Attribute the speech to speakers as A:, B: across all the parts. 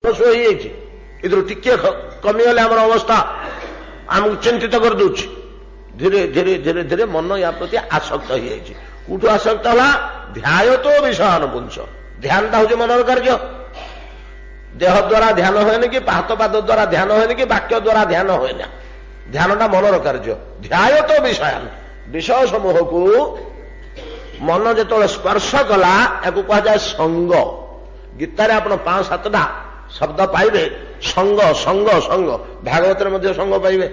A: ପଶୁ ହେଇଯାଇଛି। ଏଥିରୁ ଟିକେ କମିଗଲେ ଆମର ଅବସ୍ଥା ଆମକୁ ଚିନ୍ତିତ କରିଦଉଛି। ଧୀରେ ଧୀରେ ଧୀରେ ଧୀରେ ମନ ୟା ପ୍ରତି ଆସକ୍ତ ହେଇଯାଇଛି। କୋଉଠୁ ଆସକ୍ତ ହେଲା? ଧ୍ୟାୟତ ବିଷୟାନ ପୁଂସ। ଧ୍ୟାନଟା ହଉଛି ମନର କାର୍ଯ୍ୟ। ଦେହ ଦ୍ୱାରା ଧ୍ୟାନ ହୁଏନି କି ହାତ ପାଦ ଦ୍ୱାରା ଧ୍ୟାନ ହୁଏନି କି ବାକ୍ୟ ଦ୍ୱାରା ଧ୍ୟାନ ହୁଏନି। ଧ୍ୟାନଟା ମନର କାର୍ଯ୍ୟ। ଧ୍ୟାୟତ ବିଷୟାନ, ବିଷୟ ସମୂହକୁ ମନ ଯେତେବେଳେ ସ୍ପର୍ଶ କଲା ୟାକୁ କୁହାଯାଏ ସଙ୍ଗ। ଗୀତାରେ ଆପଣ 5-7ଟା ଶବ୍ଦ ପାଇବେ। ସଙ୍ଗ ସଙ୍ଗ ସଙ୍ଗ। ଭାଗବତରେ ମଧ୍ୟ ସଙ୍ଗ ପାଇବେ।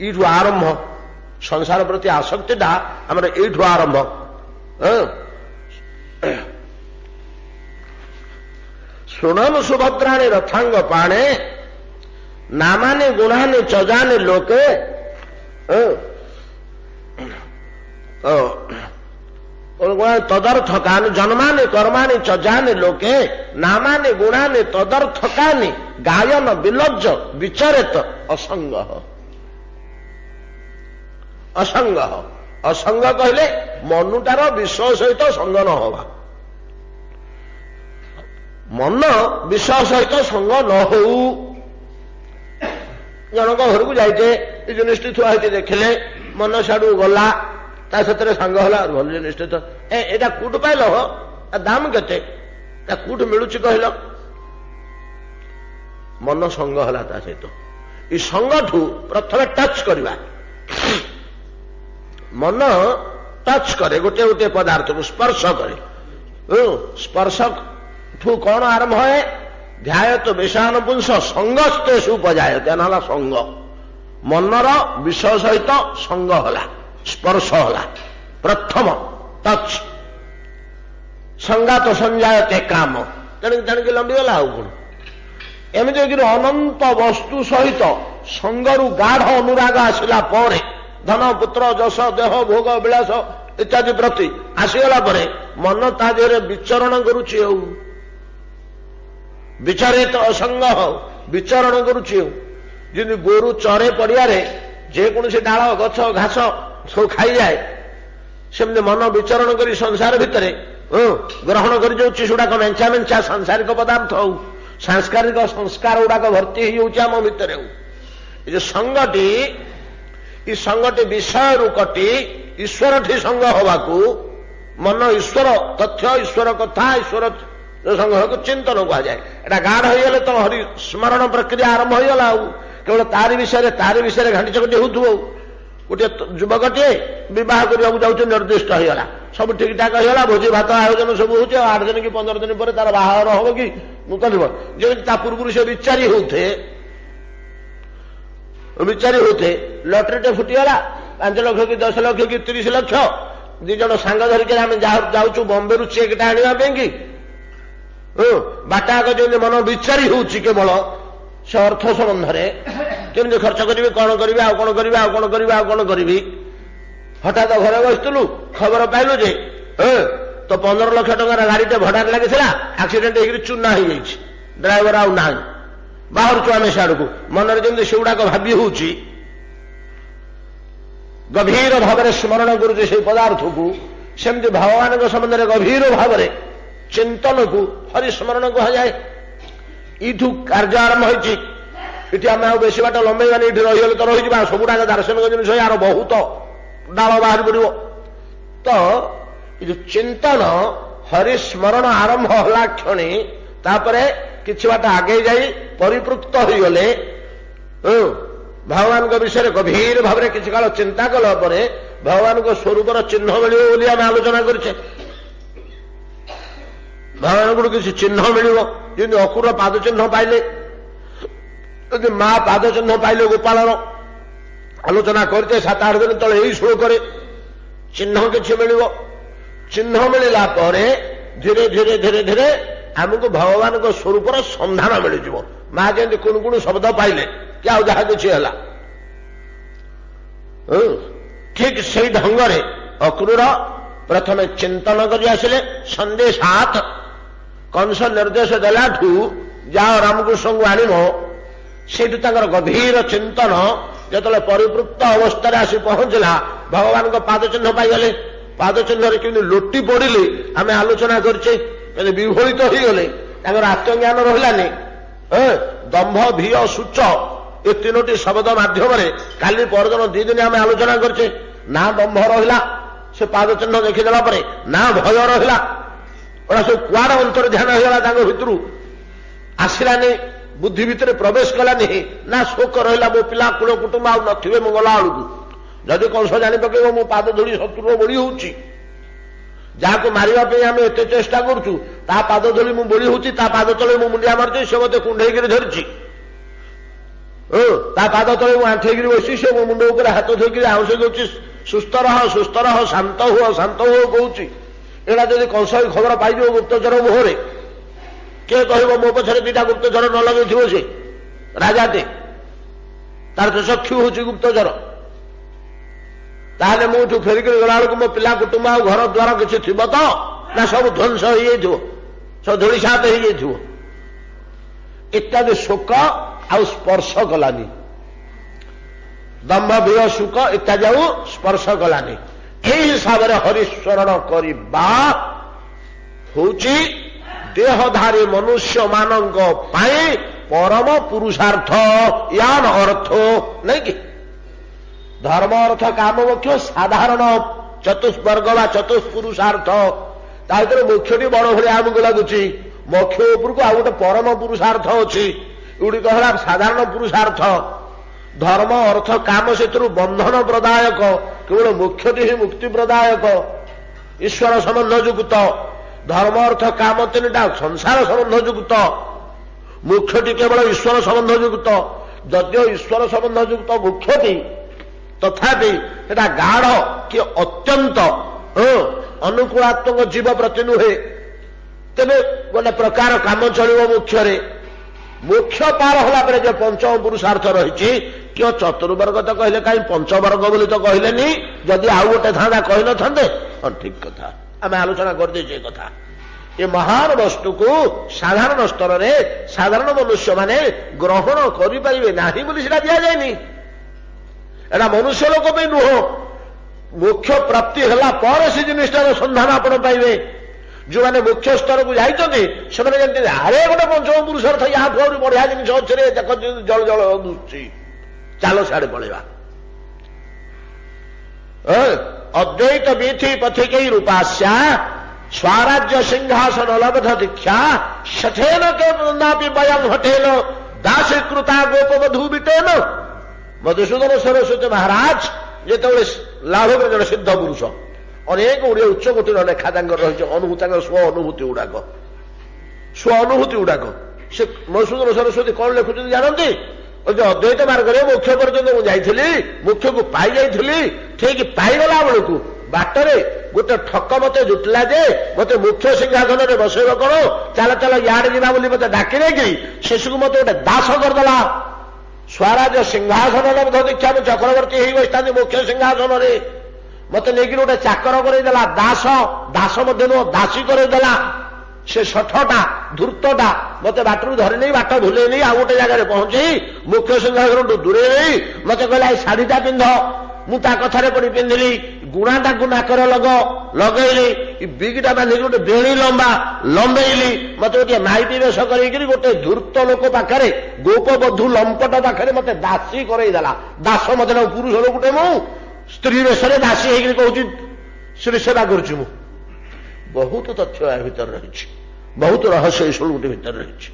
A: ଏଇଠୁ ଆରମ୍ଭ। ସଂସାର ପ୍ରତି ଆସକ୍ତିଟା ଆମର ଏଇଠୁ ଆରମ୍ଭ। ଶୁଣନ ସୁଭଦ୍ରାଣୀ ରଥାଙ୍ଗ ପାଣେ ନାମାନି ଗୁଣାନି ଚଜାନି ଲୋକେ ତଦର୍ଥକାନି ଜନ୍ମାନି କର୍ମାନି ଚଜାନି ଲୋକେ ନାମାନି ଗୁଣାନି ତଦର୍ଥକାନି ଗାୟନ ବିଲଜ୍ଜ ବିଚରେତ ଅସଙ୍ଗ। ଅସଙ୍ଗ ଅସଙ୍ଗ କହିଲେ ମନୁଟାର ବିଷୟ ସହିତ ସଙ୍ଗ ନ ହବା। ମନ ବିଷୟ ସହିତ ସଙ୍ଗ ନ ହଉ। ଜଣଙ୍କ ଘରକୁ ଯାଇଛେ ଏ ଜିନିଷଟି ଥୁଆ ହେଇଛି ଦେଖିଲେ ମନ ସିଆଡୁ ଗଲା ତା ସେଥିରେ ସାଙ୍ଗ ହେଲା। ଭଲ ଜିନିଷଟି ତ ଏଇଟା କୋଉଠୁ ପାଇଲ? ଦାମ କେତେ? ତା କୋଉଠୁ ମିଳୁଛି କହିଲ? ମନ ସଙ୍ଗ ହେଲା ତା ସହିତ। ଏ ସଙ୍ଗଠୁ ପ୍ରଥମେ ଟଚ୍ କରିବା। ମନ ଟଚ୍ କରେ ଗୋଟିଏ ଗୋଟିଏ ପଦାର୍ଥକୁ ସ୍ପର୍ଶ କରେ। ସ୍ପର୍ଶ ଠୁ କଣ ଆରମ୍ଭ ହୁଏ? ଧ୍ୟାୟତ ବିଷୟାନ ପୁଂସ ସଙ୍ଗସ୍ତେଷୁ ଉପଜାୟତେ। ହେଲା ସଙ୍ଗ। ମନର ବିଷୟ ସହିତ ସଙ୍ଗ ହେଲା, ସ୍ପର୍ଶ ହେଲା। ପ୍ରଥମ ଟଚ୍। ସଂଗାତ ସଂଜାୟତେ କାମ। ତେଣିକି ତେଣିକି ଲମ୍ବିଗଲା ଆଉ କଣ। ଏମିତି କି ଅନନ୍ତ ବସ୍ତୁ ସହିତ ସଙ୍ଗରୁ ଗାଢ ଅନୁରାଗ ଆସିଲା ପରେ, ଧନ ପୁତ୍ର ଯଶ ଦେହ ଭୋଗ ବିଳାସ ଇତ୍ୟାଦି ପ୍ରତି ଆସିଗଲା ପରେ ମନ ତା ଦେହରେ ବିଚରଣ କରୁଛି। ଆଉ ବିଚରିତ ଅସଙ୍ଗ ବିଚରଣ କରୁଛି। ଆଉ ଯେମିତି ଗୋରୁ ଚରେ ପଡ଼ିଆରେ ଯେକୌଣସି ଡାଳ ଗଛ ଘାସ ସବୁ ଖାଇଯାଏ, ସେମିତି ମନ ବିଚରଣ କରି ସଂସାର ଭିତରେ ଗ୍ରହଣ କରି ଯାଉଛି। ସେଗୁଡାକ ମେଞ୍ଚା ମେଞ୍ଚା ସାଂସାରିକ ପଦାର୍ଥ ହଉ, ସାଂସ୍କାରିକ ସଂସ୍କାର ଗୁଡାକ ଭର୍ତ୍ତି ହେଇଯାଉଛି ଆମ ଭିତରେ। ଆଉ ଏ ଯୋଉ ସଙ୍ଗଟି, ଏ ସଙ୍ଗଟି ବିଷୟରୁ କଟି ଈଶ୍ୱରଠି ସଙ୍ଗ ହବାକୁ, ମନ ଈଶ୍ୱର ତଥ୍ୟ, ଈଶ୍ୱର କଥା, ଈଶ୍ୱର ସଙ୍ଗକୁ ଚିନ୍ତନ କୁହାଯାଏ। ଏଟା ଗାଢ ହେଇଗଲେ ତ ହରି ସ୍ମରଣ ପ୍ରକ୍ରିୟା ଆରମ୍ଭ ହେଇଗଲା। ଆଉ କେବଳ ତାରି ବିଷୟରେ ଘାଣ୍ଟି ଚକଟି ହଉଥିବ। ଗୋଟିଏ ଯୁବକଟିଏ ବିବାହ କରିବାକୁ ଯାଉଛି, ନିର୍ଦ୍ଦିଷ୍ଟ ହେଇଗଲା, ସବୁ ଠିକ ଠାକ ହେଇଗଲା, ଭୋଜି ଭାତ ଆୟୋଜନ ସବୁ ହଉଛି। ଆଉ 8 ଦିନ କି 15 ଦିନ ପରେ ତାର ବାହାଘର ହବ କି ନୂତନ ଯିବ। ଯେମିତି ତା ପୂର୍ବରୁ ସେ ବିଚାରି ହଉଥେ, ଲଟେରୀଟେ ଫୁଟିଗଲା, 5 ଲକ୍ଷ କି 10 ଲକ୍ଷ କି 30 ଲକ୍ଷ। 2 ଜଣ ସାଙ୍ଗ ଧରିକି ଆମେ ଯାଉଛୁ ବମ୍ବେରୁ ଚେକଟା ଆଣିବା ପାଇଁ କି, ବାଟା ଆଗ ଯେମିତି ମନ ବିଚାରି ହଉଛି କେବଳ ସେ ଅର୍ଥ ସମ୍ବନ୍ଧରେ, କେମିତି ଖର୍ଚ୍ଚ କରିବି, କଣ କରିବି, ଆଉ କଣ କରିବି, ଆଉ କଣ କରିବି, ଆଉ କଣ କରିବି। ହଠାତ୍ ଘରେ ବସିଥିଲୁ, ଖବର ପାଇଲୁ ଯେ ତ 15 ଲକ୍ଷ ଟଙ୍କାର ଗାଡିଟେ ଭଡାରେ ଲାଗିଥିଲା, ଆକ୍ସିଡେଣ୍ଟ ହେଇକି ଚୂନା ହେଇଯାଇଛି, ଡ୍ରାଇଭର ଆଉ ନାହିଁ। ବାହାରୁଛୁ ଆମେ ସିଆଡକୁ, ମନରେ ଯେମିତି ସେଗୁଡାକ ଭାବି ହଉଛି, ଗଭୀର ଭାବରେ ସ୍ମରଣ କରୁଛି ସେଇ ପଦାର୍ଥକୁ। ସେମିତି ଭଗବାନଙ୍କ ସମ୍ବନ୍ଧରେ ଗଭୀର ଭାବରେ ଚିନ୍ତନକୁ ହରିସ୍ମରଣ କୁହାଯାଏ। ଏଇଠୁ କାର୍ଯ୍ୟ ଆରମ୍ଭ ହେଇଛି। ଏଠି ଆମେ ଆଉ ବେଶୀ ବାଟ ଲମ୍ବେଇବାନି, ଏଠି ରହିଗଲେ ତ ରହିଯିବା। ସବୁଗୁଡାକ ଦାର୍ଶନିକ ଜିନିଷ, ୟାର ବହୁତ ଡାଳ ବାହାରି ପଡିବ। ତ ଏ ଯୋଉ ଚିନ୍ତନ ହରିସ୍ମରଣ ଆରମ୍ଭ ହେଲା କ୍ଷଣି, ତାପରେ କିଛି ବାଟ ଆଗେଇ ଯାଇ ପରିପୃକ୍ତ ହୋଇଗଲେ, ଭଗବାନଙ୍କ ବିଷୟରେ ଗଭୀର ଭାବରେ କିଛି କାଳ ଚିନ୍ତା କଲା ପରେ ଭଗବାନଙ୍କ ସ୍ୱରୂପର ଚିହ୍ନ ମିଳିବ ବୋଲି ଆମେ ଆଲୋଚନା କରିଛେ। ଭଗବାନଙ୍କୁ କିଛି ଚିହ୍ନ ମିଳିବ, ଯେମିତି ଅକୁର ପାଦ ଚିହ୍ନ ପାଇଲେ, ଯଦି ମା ପାଦ ଚିହ୍ନ ପାଇଲେ ଗୋପାଳର, ଆଲୋଚନା କରିଛେ 7-8 ଦିନ ତଳେ ଏଇ ଶ୍ଲୋକରେ। ଚିହ୍ନ କିଛି ମିଳିବ। ଚିହ୍ନ ମିଳିଲା ପରେ ଧୀରେ ଧୀରେ ଧୀରେ ଧୀରେ ଆମକୁ ଭଗବାନଙ୍କ ସ୍ୱରୂପର ସନ୍ଧାନ ମିଳିଯିବ। ମା ଯେମିତି କୁଣୁ କୁଣୁ ଶବ୍ଦ ପାଇଲେ କି ଆଉ ଯାହା କିଛି ହେଲା, ଠିକ ସେଇ ଢଙ୍ଗରେ ଅକ୍ରୁର ପ୍ରଥମେ ଚିନ୍ତନ କରି ଆସିଲେ। ସନ୍ଦେଶାତ କଂସ ନିର୍ଦ୍ଦେଶ ଦେଲାଠୁ ଯାଅ ରାମକୃଷ୍ଣଙ୍କୁ ଆଣିବ, ସେଇଠୁ ତାଙ୍କର ଗଭୀର ଚିନ୍ତନ ଯେତେବେଳେ ପରିପୃକ୍ତ ଅବସ୍ଥାରେ ଆସି ପହଞ୍ଚିଲା, ଭଗବାନଙ୍କ ପାଦ ଚିହ୍ନ ପାଇଗଲେ। ପାଦ ଚିହ୍ନରେ କେମିତି ଲୋଟି ପଡିଲେ ଆମେ ଆଲୋଚନା କରିଛେ, କେମିତି ବିହଳିତ ହେଇଗଲେ, ତାଙ୍କର ଆତ୍ମଜ୍ଞାନ ରହିଲାନି। ଦମ୍ଭ ଭିୟ ସୂଚ ଏ ତିନୋଟି ଶବ୍ଦ ମାଧ୍ୟମରେ କାଲି ପରଦିନ 2 ଦିନ ଆମେ ଆଲୋଚନା କରିଛେ। ନା ଦମ୍ଭ ରହିଲା ସେ ପାଦ ଚିହ୍ନ ଦେଖିଦେଲା ପରେ, ନା ଭୟ ରହିଲା, ଏଗୁଡ଼ା ସବୁ କୁଆଡେ ଅନ୍ତର ଧ୍ୟାନ ହେଇଗଲା ତାଙ୍କ ଭିତରୁ, ଆସିଲାନି ବୁଦ୍ଧି ଭିତରେ ପ୍ରବେଶ କଲାନି। ନା ଶୋକ ରହିଲା, ମୋ ପିଲା କୁଳ କୁଟୁମ୍ବ ଆଉ ନଥିବେ ମୁଁ ଗଲା ବେଳକୁ, ଯଦି କଂସ ଜାଣି ପକେଇବ ମୋ ପାଦ ଧୂଳି ଶତ୍ରୁର ବଳି ହଉଛି, ଯାହାକୁ ମାରିବା ପାଇଁ ଆମେ ଏତେ ଚେଷ୍ଟା କରୁଛୁ ତା ପାଦ ଧୂଳି ମୁଁ ବଳି ହଉଛି, ତା ପାଦ ତଳେ ମୁଁ ମୁଣ୍ଡିଆ ମାରୁଛି, ସେ ମୋତେ କୁଣ୍ଢେଇକିରି ଧରିଛି, ତା ପାଦ ତଳେ ମୁଁ ଆଣ୍ଠେଇକିରି ବସି, ସେ ମୋ ମୁଣ୍ଡ ଉପରେ ହାତ ଧୋଇକିରି ଆଉଁଶ ଦଉଛି, ସୁସ୍ଥ ରହ ଶାନ୍ତ ହୁଅ କହୁଛି। ଏଇଟା ଯଦି କଂସ ଖବର ପାଇଯିବ ଗୁପ୍ତଚର ମୁହଁରେ, କିଏ କହିବ ମୋ ପଛରେ 2ଟା ଗୁପ୍ତଚର ନ ଲଗେଇଥିବ, ସେ ରାଜାଟେ, ତାର ତ ଚକ୍ଷୁ ହଉଛି ଗୁପ୍ତଚର, ତାହେଲେ ମୁଁ ଏଠୁ ଫେରିକିରି ଗଲାବେଳକୁ ମୋ ପିଲା କୁଟୁମ୍ବ ଆଉ ଘର ଦ୍ୱାର କିଛି ଥିବ ତ, ନା ସବୁ ଧ୍ୱଂସ ହେଇଯାଇଥିବ, ସବୁ ଧୂଳିସାତ ହେଇଯାଇଥିବ। ଇତ୍ୟାଦି ଶୋକ ଆଉ ସ୍ପର୍ଶ କଲାନି, ଦମ୍ଭ ଭିୟ ଶୋକ ଇତ୍ୟାଦି ଆଉ ସ୍ପର୍ଶ କଲାନି। ଏହି ହିସାବରେ ହରିସ୍ମରଣ କରିବା ହଉଛି ଦେହଧାରୀ ମନୁଷ୍ୟମାନଙ୍କ ପାଇଁ ପରମ ପୁରୁଷାର୍ଥ। ୟାନ ଅର୍ଥ ନାଇଁ କି ଧର୍ମ ଅର୍ଥ କାମ ମୋକ୍ଷ ସାଧାରଣ ଚତୁଷ୍ବର୍ଗ ବା ଚତୁଷ୍ପୁରୁଷାର୍ଥ, ତା ଭିତରେ ମୋକ୍ଷଟି ବଡ ଭଳିଆ ଆମକୁ ଲାଗୁଛି। ମୋକ୍ଷ ଉପରକୁ ଆଉ ଗୋଟେ ପରମ ପୁରୁଷାର୍ଥ ଅଛି, ଏଗୁଡ଼ିକ ହେଲା ସାଧାରଣ ପୁରୁଷାର୍ଥ। ଧର୍ମ ଅର୍ଥ କାମ ସେଥିରୁ ବନ୍ଧନ ପ୍ରଦାୟକ, କେବଳ ମୋକ୍ଷଟି ହିଁ ମୁକ୍ତି ପ୍ରଦାୟକ, ଈଶ୍ୱର ସମ୍ବନ୍ଧ ଯୁକ୍ତ। ଧର୍ମ ଅର୍ଥ କାମ 3ଟା ସଂସାର ସମ୍ବନ୍ଧ ଯୁକ୍ତ, ମୋକ୍ଷଟି କେବଳ ଈଶ୍ୱର ସମ୍ବନ୍ଧ ଯୁକ୍ତ। ଯଦିଓ ଈଶ୍ୱର ସମ୍ବନ୍ଧ ଯୁକ୍ତ ମୋକ୍ଷଟି, ତଥାପି ସେଟା ଗାଢ କି ଅତ୍ୟନ୍ତ ଅନୁକୂଳାତ୍ମକ ଜୀବ ପ୍ରତି ନୁହେଁ। ତେବେ ଗୋଟେ ପ୍ରକାର କାମ ଚଳିବ ମୋକ୍ଷରେ। ମୋକ୍ଷ ପାର ହେଲା ପରେ ଯେ ପଞ୍ଚମ ପୁରୁଷାର୍ଥ ରହିଛି, କିଏ ଚତୁର୍ବର୍ଗ ତ କହିଲେ କାହିଁ ପଞ୍ଚବର୍ଗ ବୋଲି ତ କହିଲେନି, ଯଦି ଆଉ ଗୋଟେ ଥାନ୍ତା କହିନଥାନ୍ତେ। ହଁ ଠିକ କଥା, ଆମେ ଆଲୋଚନା କରିଦେଇଛୁ ଏ କଥା। ଏ ମହାନ ବସ୍ତୁକୁ ସାଧାରଣ ସ୍ତରରେ ସାଧାରଣ ମନୁଷ୍ୟମାନେ ଗ୍ରହଣ କରିପାରିବେ ନାହିଁ ବୋଲି ସେଟା ଦିଆଯାଇନି। ଏଟା ମନୁଷ୍ୟ ଲୋକ ପାଇଁ ନୁହଁ, ମୋକ୍ଷ ପ୍ରାପ୍ତି ହେଲା ପରେ ସେ ଜିନିଷଟାର ସନ୍ଧାନ ଆପଣ ପାଇବେ। ଯୋଉମାନେ ମୋକ୍ଷ ସ୍ତରକୁ ଯାଇଛନ୍ତି ସେମାନେ ଯେମିତି ଆରେ ଗୋଟେ ପଞ୍ଚମ ପୁରୁଷାର୍ଥ ୟାଠୁ ଆହୁରି ବଢିଆ ଜିନିଷ ଅଛି ରେ, ଦେଖ ଜଳ ଜଳ ଦୁଶୁଛି, ଚାଲ ସିଆଡେ ପଳେଇବା। ଅଦ୍ୱୈତ ବିଥି ପଥିକୈ ରୂପାସ୍ୟା ସ୍ୱରାଜ୍ୟ ସିଂହାସନ ଲବ୍ଧ ଦୀକ୍ଷା ଶଠେନ କେନାପି ବୟଂ ହଠେନ ଦାସୀକୃତା ଗୋପବଧୂ ବିଟେନ। ମଧୁସୂଦନ ସରସ୍ୱତୀ ମହାରାଜ ଯେତେବେଳେ ଲାଭ କରି ଜଣେ ସିଦ୍ଧ ପୁରୁଷ, ଅନେକ ଗୁଡ଼ିଏ ଉଚ୍ଚ କୋଟିର ଲେଖା ତାଙ୍କର ରହିଛି, ଅନୁଭୂତି, ତାଙ୍କର ସ୍ୱ ଅନୁଭୂତି ଗୁଡାକ। ସେ ମଧୁସୂଦନ ସରସ୍ୱତୀ କଣ ଲେଖୁଛନ୍ତି ଜାଣନ୍ତି? ଅଦ୍ୱୈତ ମାର୍ଗରେ ମୋକ୍ଷ ପର୍ଯ୍ୟନ୍ତ ମୁଁ ଯାଇଥିଲି, ମୋକ୍ଷକୁ ପାଇଯାଇଥିଲି, ଠିକ ପାଇଗଲା ବେଳକୁ ବାଟରେ ଗୋଟେ ଠକ ମତେ ଜୁଟିଲା ଯେ ମତେ ମୁଖ୍ୟ ସିଂହାସନରେ ବସେଇବ କଣ, ଚାଲ ଚାଲ ଇଆଡେ ଯିବା ବୋଲି ମତେ ଡାକି ନେଇକି ଶେଷକୁ ମତେ ଗୋଟେ ଦାସ କରିଦେଲା। ସ୍ୱରାଜ ସିଂହାସନ ଲବ୍ଧ ଦୀକ୍ଷା, ମୁଁ ଚକ୍ରବର୍ତ୍ତୀ ହେଇ ବସିଥାନ୍ତି ମୁଖ୍ୟ ସିଂହାସନରେ, ମତେ ନେଇକି ଗୋଟେ ଚାକର କରେଇଦେଲା, ଦାସ ମଧ୍ୟ ନୁହଁ ଦାସୀ କରେଇଦେଲା। ସେ ଶଠଟା ଧୂର୍ତ୍ତଟା ମତେ ବାଟରୁ ଧରି ନେଇ ବାଟ ଭୁଲେଇ ନେଇ ଆଉ ଗୋଟେ ଜାଗାରେ ପହଞ୍ଚେଇ ମୁଖ୍ୟ ସିଂହାସନଠୁ ଦୂରେଇ ନେଇ ମତେ କହିଲା ଏଇ ଶାଢୀଟା ପିନ୍ଧ। ମୁଁ ତା କଥାରେ ପଡି ପିନ୍ଧିଲି, ଗୁଣାଟାକୁ ନାକରେ ଲଗେଇଲି, ବିଗିଟା ବାନ୍ଧିକି ଗୋଟେ ବେଣୀ ଲମ୍ବେଇଲି, ମତେ ଗୋଟିଏ ମାଇପି ବେଶ କରେଇକିରି ଗୋଟେ ଧୂର୍ତ୍ତ ଲୋକ ପାଖରେ ଗୋପବଧୂ ଲମ୍ପଟ ପାଖରେ ମତେ ଦାସୀ କରେଇଦେଲା। ଦାସ ମତେ ନା ପୁରୁଷ ଲୋକଟେ, ମୁଁ ସ୍ତ୍ରୀ ବେଶରେ ଦାସୀ ହେଇକିରି କହୁଛି ଶ୍ରୀ ସେବା କରୁଛି। ମୁଁ ବହୁତ ତଥ୍ୟ ଏହା ଭିତରେ ରହିଛି, ବହୁତ ରହସ୍ୟ ଏଇ 16ଟି ଭିତରେ ରହିଛି।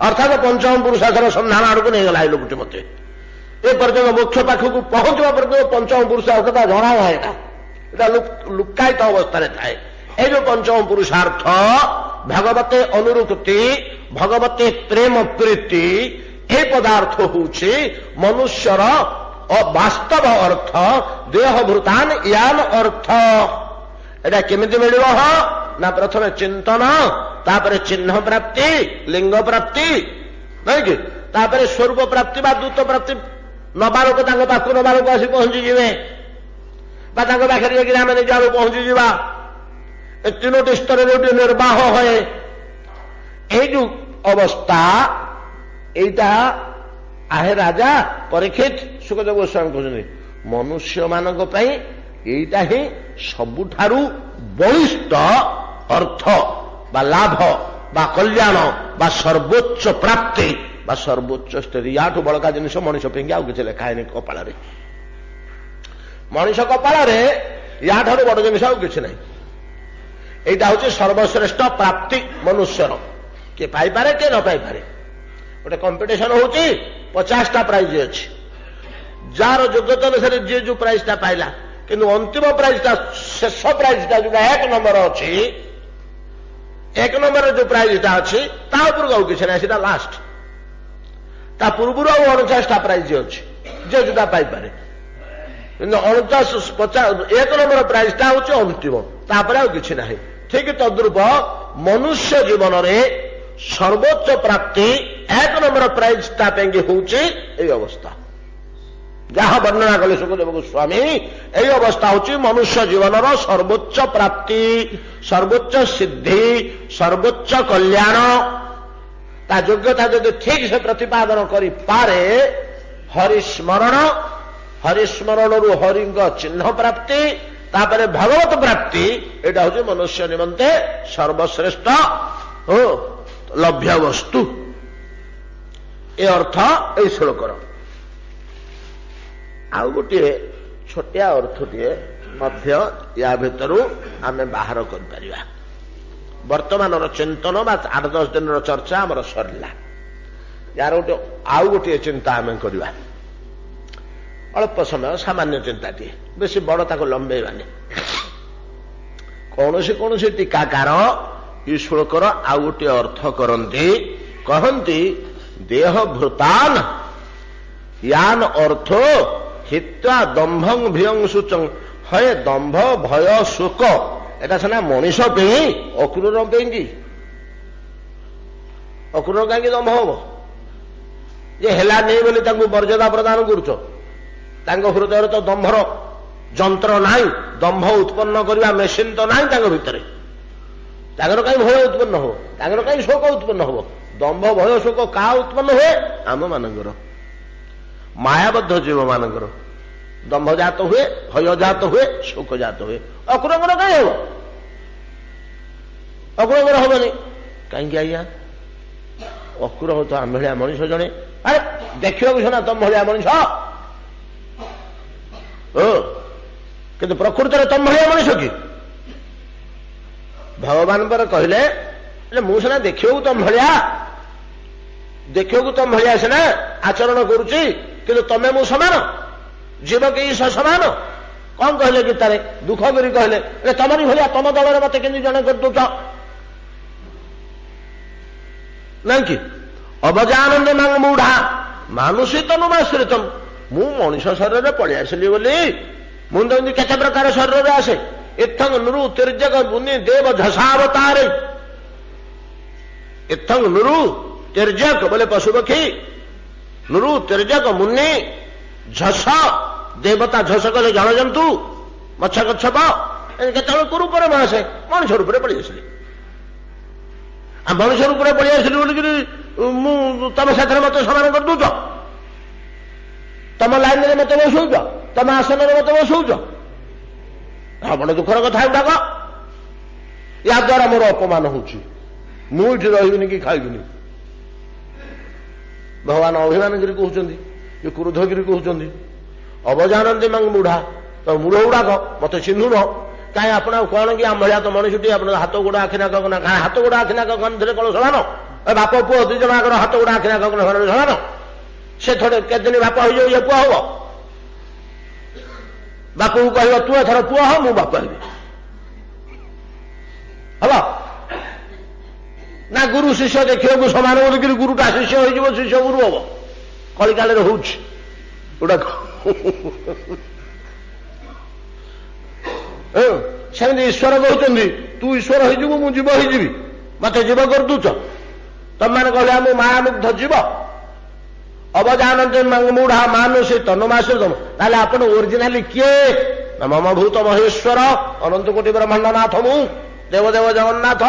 A: ଅର୍ଥାତ୍ ପଞ୍ଚମ ପୁରୁଷାର୍ଥର ସନ୍ଧାନ ଆଡକୁ ନେଇଗଲା ଏ ଲୋକଟି ମତେ। ଏ ପର୍ଯ୍ୟନ୍ତ ମୋକ୍ଷ ପାଖକୁ ପହଞ୍ଚିବା ପର୍ଯ୍ୟନ୍ତ ପଞ୍ଚମ ପୁରୁଷାର୍ଥଟା ଜଣାଯାଏ ନା, এটা ଲୁକାୟିତ ଅବସ୍ଥାରେ ଥାଏ। এই যে পঞ্চম পুরুষার্থ ভগবতে অনুরুক্তি ভগবতে প্রেম প্রীতি এই পদার্থ হচ্ছে মনুষ্যর বাস্তব অর্থ দেহভূতান ইয়ান অর্থ। এটা কেমিতি মিলিব না প্রথমে চিন্তন তাপরে চিহ্ন প্রাপ্তি লিঙ্গ প্রাপ্তি নাই কি তাপরে স্বরূপ প্রাপ্তি বা দূত প্রাপ্তি নবা লোক তাঙ্ক পাখু নবা লোক আসি পৌঁছি যাবে বা তাঙ্ক পাখে যাই আমি নিজ আড়ু পৌঁছি যা এই তিনোটি স্তরে গোটে নির্বাহ হয়ে এই যে অবস্থা এইটা আহে রাজা পরীক্ষিত সুখদেব গোস্বামী কହୁଛନ୍ତି মনুষ্য ମାନଙ୍କ ପାଇଁ এইটা ହିଁ ସବୁଠାରୁ ବଳିଷ୍ଠ ଅର୍ଥ ବା ଲାଭ बा कल्याण बा सर्वोच्च प्राप्ति बा सर्वोच्च स्थिति याठू बड़का जिनिष मनीष पे आउ कि लिखा है कपाल मनीष कपाल याठार बड़ जिनिष आउ कि ना यहाँ हूँ सर्वश्रेष्ठ प्राप्ति मनुष्यर किए पाइपे किए न पाइपे गोटे कंपिटिशन हो 50टा प्राइज अच्छी जार योग्यता अनुसार जी जो प्राइजटा पाइला किंतु अंतिम प्राइजटा शेष प्राइजटा जो 1 नंबर अच्छी 1 नंबर जो प्राइजटा अच्छी तापर आउ कि ना लास्ट ता पूर्व 49टा प्राइज अच्छी जे जोटा पाइपे कि 1 नंबर प्राइजटा हूँ अंतिम तापर आउ कि ना ठीक तद्रूप मनुष्य जीवन में सर्वोच्च प्राप्ति 1 नंबर प्राइज हूँ अवस्था जहां वर्णना कले सुखदेव गोस्वामी यही अवस्था हूँ मनुष्य जीवन सर्वोच्च प्राप्ति सर्वोच्च सिद्धि सर्वोच्च कल्याण ता योग्यता यदि ठीक से प्रतिपादन करि पारे हरिस्मरण रु हरि चिन्ह प्राप्ति तापर भगवत प्राप्ति एटा हूँ मनुष्य निमंते सर्वश्रेष्ठ लभ्य वस्तु ए अर्थ ए श्लोकर आउ गोटे छोटिया अर्थटीए मध्य या भितर आम बाहर कर वर्तमान चिंतन 8-10 दिन चर्चा आमर सरला यार गोटे आउ गोटे चिंता आम करवा अल्प समय सामान्य चिंताटी बेसी बड़ ताको लंबेबानी कौन टीकाकार ई श्लोकर आउ गोटे अर्थ करती कहती देह भृतान यान अर्थो हित्वा दंभं भियं सुचं हे दंभ भय शोक एटा सिना मनीष पे अक्रूर पे अक्रूर कहीं दंभ हम ये हेला नहीं बोली मर्यादा प्रदान करुच हृदय तो दंभर जंत्र ना दंभ उत्पन्न करने मेसीन तो ना भितर कहीं भय उत्पन्न हो कहीं शोक उत्पन्न हो दंभ भय शोक क्या उत्पन्न हुए आम मानकर मायाबद्ध जीव मानकर दंभ जात हुए भय जात हुए शोक जात हुए अक्रूर कहीं हम अक्रूर हेनी कहीं आज्ञा अक्रूर हो तो आम भाया मनीष जड़े अरे देखा सीना तुम भाया मनीष किंतु प्रकृत में तुम भाया मनीष कि भगवान पर कहले मुझे देखा तुम भाया देखा तुम भाया सीना आचरण करुच्ची किंतु तमें मु समान जीव के समान कौन कहले गीतार दुख करी कहले तमरी भाया तुम दल में मत के जन कर दौच ना कि अवजानंद मांग मूढ़ा मानुषी तनुमाश्रितम मु मनीष शरीर पलि आसली बोली मुझे केते प्रकार शरीर आसे इत्थंग नुरु तिर्जक मुनि देव झसावतार इत्थंग नुरु तिर्जक बोले पशुपक्षी नुरु तिर्जक मुनि झस देवता झस कले जन जंतु मच्छा कच्छप केत रूप में आसे मनुष्य रूप में पलि आसली मनुष्य रूप में पलि आसली बोलिक तुम साथ मत समान कर दौच तम लाइन में मत बसौच तम आसन में मत बसौच बड़ दुखर कथा गुड़ाक या द्वारा मोर अपमान होची मुझे रही कि खाइबिनी भगवान अभिमान गिरी कहते ये क्रोधगिरी कहते अवजानंदी मांग मूढ़ा तो मूढ़ गुड़ाक मत चिन्हु न कहीं आप कौन कि आम भाया तो मनुष्यटी आप हाथ गोड़ा आखिना कना हाथ गोड़ा आखिना कन थे कौन समान बाप पुओ दुई जन हाथ गोड़ा आखिना कन समान से थोड़े केदिन बाप हो ये पुआ हम बाप को कह तू एथर पुआ हो मु बाप हेबी हम ना गुरु शिष्य देखा समान बोलिक गुरुटा शिष्य हो शिष्य गुरु हम कलिकाल होगा सेमती ईश्वर कहते तू ईश्वर हो जीव हो मत जीव कर दूच तुम मैंने कहले मु मायामुग्ध जीव अवजानंद मूढ़ा मानुषी तनुमाश्रितम ना आपण ओरिजिनाली किए मम भूत महेश्वर अनंत कोटि ब्रह्मांडनाथ मु देवदेव जगन्नाथ